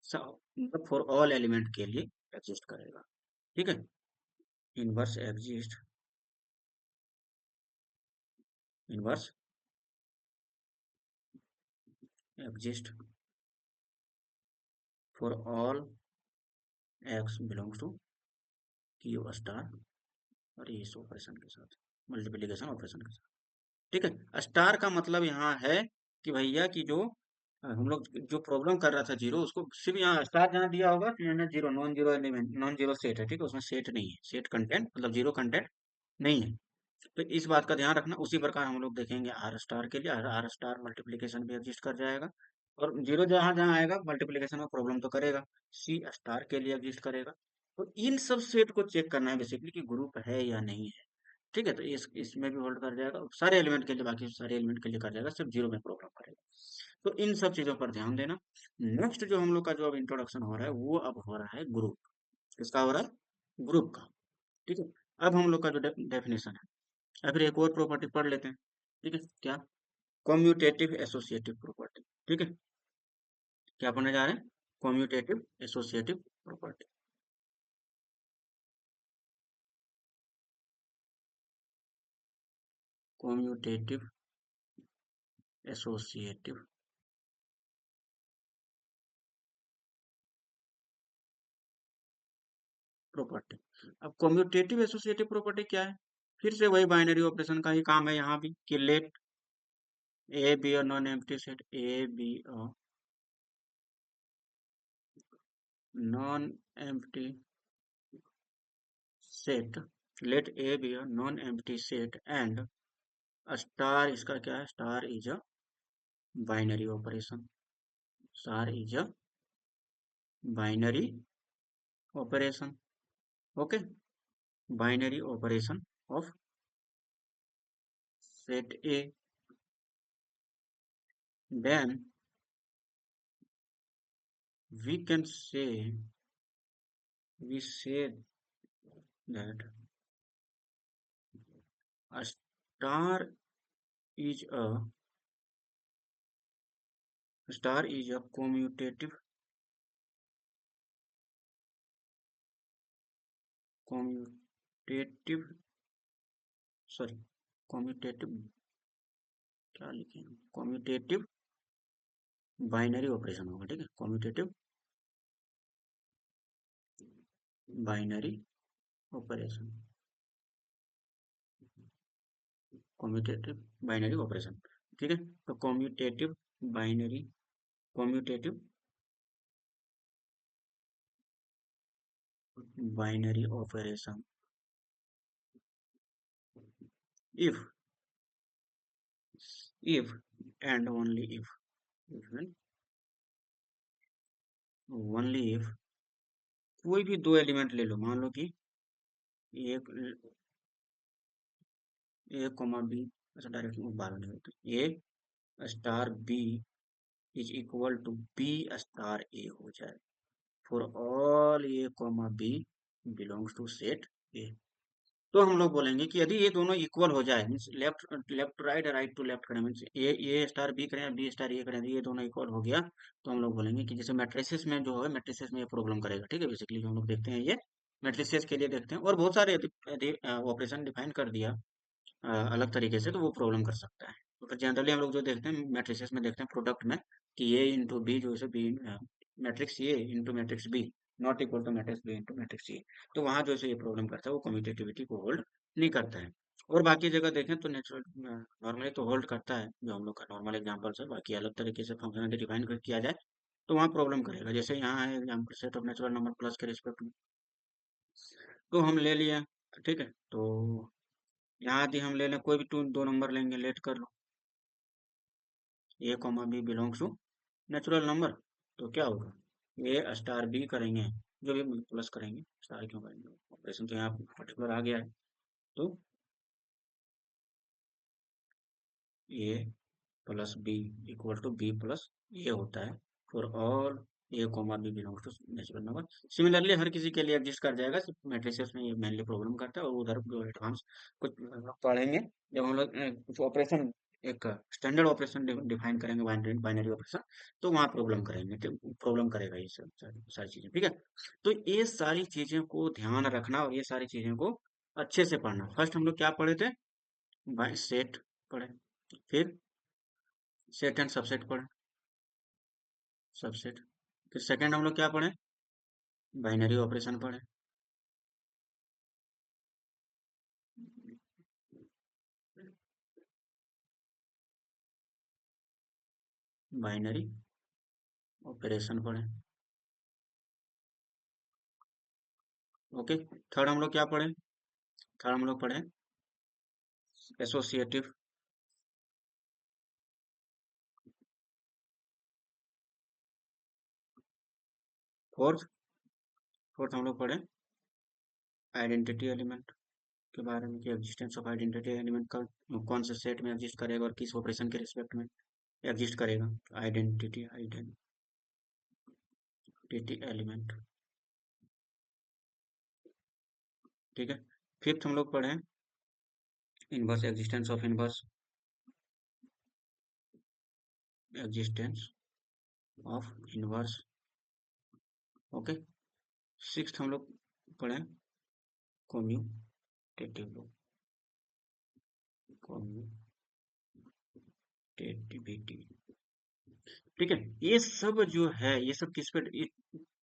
सो फॉर ऑल एलिमेंट के लिए एग्जिस्ट करेगा, ठीक है, inverse exist, inverse exist for all X belongs to Q star, और ये इस ऑपरेशन के साथ, मल्टीप्लिकेशन ऑपरेशन के साथ, ठीक है। स्टार का मतलब यहाँ है कि भैया कि जो हम लोग जो प्रॉब्लम कर रहा था जीरो, उसको सिर्फ यहाँ स्टार जहाँ दिया होगा तो यहाँ zero, non zero element, non zero set है, ठीक है, उसमें सेट नहीं है, सेट कंटेंट मतलब जीरो कंटेंट नहीं है। तो इस बात का ध्यान रखना। उसी प्रकार हम लोग देखेंगे आर स्टार के लिए, आर स्टार मल्टीप्लीकेशन भी एग्जिस्ट कर जाएगा, और जीरो जहां जहां आएगा मल्टीप्लीकेशन में प्रॉब्लम तो करेगा, सी स्टार के लिए एग्जिस्ट करेगा। तो इन सब सेट को चेक करना है बेसिकली कि ग्रुप है या नहीं है, ठीक है। तो इसमें भी होल्ड कर जाएगा सारे एलिमेंट के लिए, बाकी सारे एलिमेंट के लिए कर जाएगा, सिर्फ जीरो में प्रॉब्लम करेगा। तो इन सब चीजों पर ध्यान देना। नेक्स्ट जो हम लोग का जो अब इंट्रोडक्शन हो रहा है वो अब हो रहा है ग्रुप, किसका हो रहा है, ग्रुप का, ठीक है। अब हम लोग का जो डेफिनेशन है, फिर एक और प्रॉपर्टी पढ़ लेते हैं, ठीक है, क्या, कॉम्यूटेटिव एसोसिएटिव प्रॉपर्टी, ठीक है, क्या पढ़ने जा रहे हैं, commutative associative property. Commutative associative property. अब कॉम्यूटेटिव एसोसिएटिव प्रॉपर्टी क्या है, फिर से वही बाइनरी ऑपरेशन का ही काम है यहाँ भी, कि let A be a non empty set, A be a non empty set, let A be a non empty set and star, इसका क्या है, star is a binary operation, star is a binary operation, okay, binary operation of set A, then we can say, we say that a is a star is a commutative, sorry, commutative, क्या लिखे, कॉम्यूटेटिव बाइनरी ऑपरेशन होगा, ठीक है, commutative binary operation, commutative binary operation, ठीक है। तो commutative binary, commutative binary operation, if if and only if, only if कोई भी दो एलिमेंट ले लो, मान लो कि एक ए कॉमा बी, अच्छा डायरेक्ट बारह नहीं होते, A star B is equal to B star A हो जाए for all A comma B belongs to set A. तो हम लोग बोलेंगे कि यदि ये दोनों इक्वल हो जाए, means left left to right, right to left करें, मीन्स ए स्टार बी करें, बी स्टार ए करें, ये दोनों इक्वल हो गया, तो हम लोग बोलेंगे कि जैसे मैट्रिसेस में जो है, मैट्रिसेस में ये प्रॉब्लम करेगा, ठीक है। बेसिकली जो हम लोग देखते हैं ये मैट्रिसेस के लिए देखते हैं, और बहुत सारे ऑपरेशन डिफाइन कर दिया अलग तरीके से, तो वो प्रॉब्लम कर सकता है। तो फिर जनरली हम लोग जो देखते हैं मैट्रिसेस में देखते हैं प्रोडक्ट में, कि ए इंटू बी जो है B matrix A into matrix B not equal to matrix B into matrix A. तो वहां जो है ये प्रॉब्लम करता है, वो कम्यूटेटिविटी को होल्ड नहीं करता है। और बाकी जगह देखें तो नेचुरल नॉर्मली तो होल्ड करता है, जो हम लोग का नॉर्मल एग्जाम्पल है। बाकी अलग तरीके से फंक्शनलिटी डिफाइन किया जाए तो वहाँ प्रॉब्लम करेगा। जैसे यहाँ है example set of natural number plus के रिस्पेक्ट में, तो हम ले लिया, ठीक है। तो यहाँ यदि हम ले लें कोई भी दो नंबर लेंगे, लेट कर लो A comma B belongs to natural number, तो क्या होगा, ए स्टार बी करेंगे, जो भी प्लस करेंगे, स्टार क्यों करेंगे, ऑपरेशन तो यहाँ पर्टिकुलर आ गया है। तो A plus B equal to B plus A होता है for all A comma B belongs to natural number. Similarly हर किसी के लिए एग्जिस्ट कर जाएगा, सिर्फ मैट्रिसेस में ये मेनली प्रॉब्लम करता है। और उधर जो एडवांस कुछ हम लोग पढ़ेंगे जब हम लोग कुछ ऑपरेशन, एक स्टैंडर्ड ऑपरेशन डिफाइन करेंगे, बाइनरी ऑपरेशन, तो वहाँ प्रॉब्लम करेंगे, तो प्रॉब्लम करेगा ये सब सारी चीजें, ठीक है। तो ये सारी चीजें को ध्यान रखना, और ये सारी चीजें को अच्छे से पढ़ना। फर्स्ट हम लोग क्या पढ़े थे, बाय सेट पढ़े, फिर सेट एंड सबसेट पढ़े, सबसेट, फिर सेकंड हम लोग क्या पढ़े, बाइनरी ऑपरेशन पढ़े, बाइनरी ऑपरेशन पढ़े, ओके। थर्ड हम लोग क्या पढ़े, थर्ड हम लोग पढ़े एसोसिएटिव, फोर्थ, फोर्थ हम लोग पढ़े आइडेंटिटी एलिमेंट के बारे में, कि एग्जिस्टेंस ऑफ आइडेंटिटी एलिमेंट का कौन से सेट में एग्जिस्ट करेगा और किस ऑपरेशन के रिस्पेक्ट में एग्जिस्ट करेगा, आइडेंटिटी, आइडेंटिटी एलिमेंट, ठीक है। फिफ्थ हम लोग पढ़े inverse, existence of inverse, existence of inverse, okay. Sixth हम लोग पढ़े कम्यूटेटिव, कम्यूटेटिविटी, ठीक है। ये सब जो है, ये सब किस पे, ये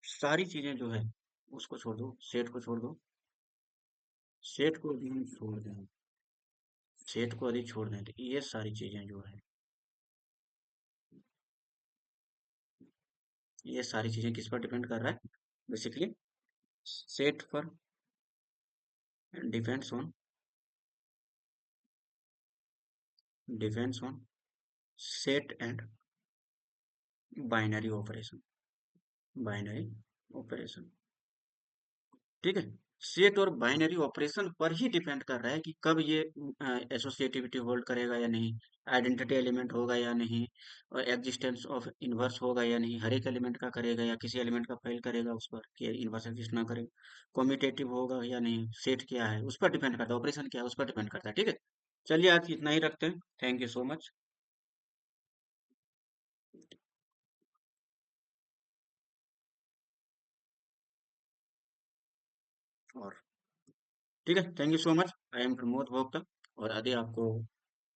सारी चीजें जो है उसको छोड़ दो, सेट को छोड़ दो, सेट को भी हम छोड़ दें, सेट को यदि छोड़ दें तो ये सारी चीजें जो है, ये सारी चीजें किस पर डिपेंड कर रहा है, बेसिकली सेट पर depends on, depends on set and binary operation, binary operation, ठीक है। सेट और बाइनरी ऑपरेशन पर ही डिपेंड कर रहा है कि कब ये एसोसिएटिविटी होल्ड करेगा या नहीं, आइडेंटिटी एलिमेंट होगा या नहीं, और एग्जिस्टेंस ऑफ इनवर्स होगा या नहीं, हर एक एलिमेंट का करेगा या किसी एलिमेंट का फेल करेगा उस पर कि इनवर्स एग्जिस्ट ना करे, कॉम्यूटेटिव होगा या नहीं, सेट क्या है उस पर डिपेंड करता है, ऑपरेशन क्या है उस पर डिपेंड करता है, ठीक है। चलिए आज इतना ही रखते हैं, थैंक यू सो मच। और ठीक है, thank you so much, I am Pramod Bhokta. और यदि आपको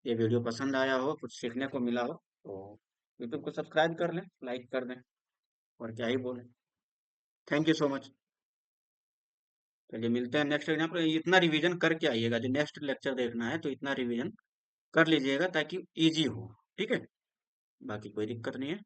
ये वीडियो पसंद आया हो, कुछ सीखने को मिला हो, तो यूट्यूब को सब्सक्राइब कर लें, लाइक कर दें, और क्या ही बोलें। Thank you so much. चलिए मिलते हैं नेक्स्ट एग्जाम पर। इतना रिवीजन करके आइएगा, जो नेक्स्ट लेक्चर देखना है तो इतना रिवीजन कर लीजिएगा ताकि इजी हो, ठीक है। बाकी कोई दिक्कत नहीं है।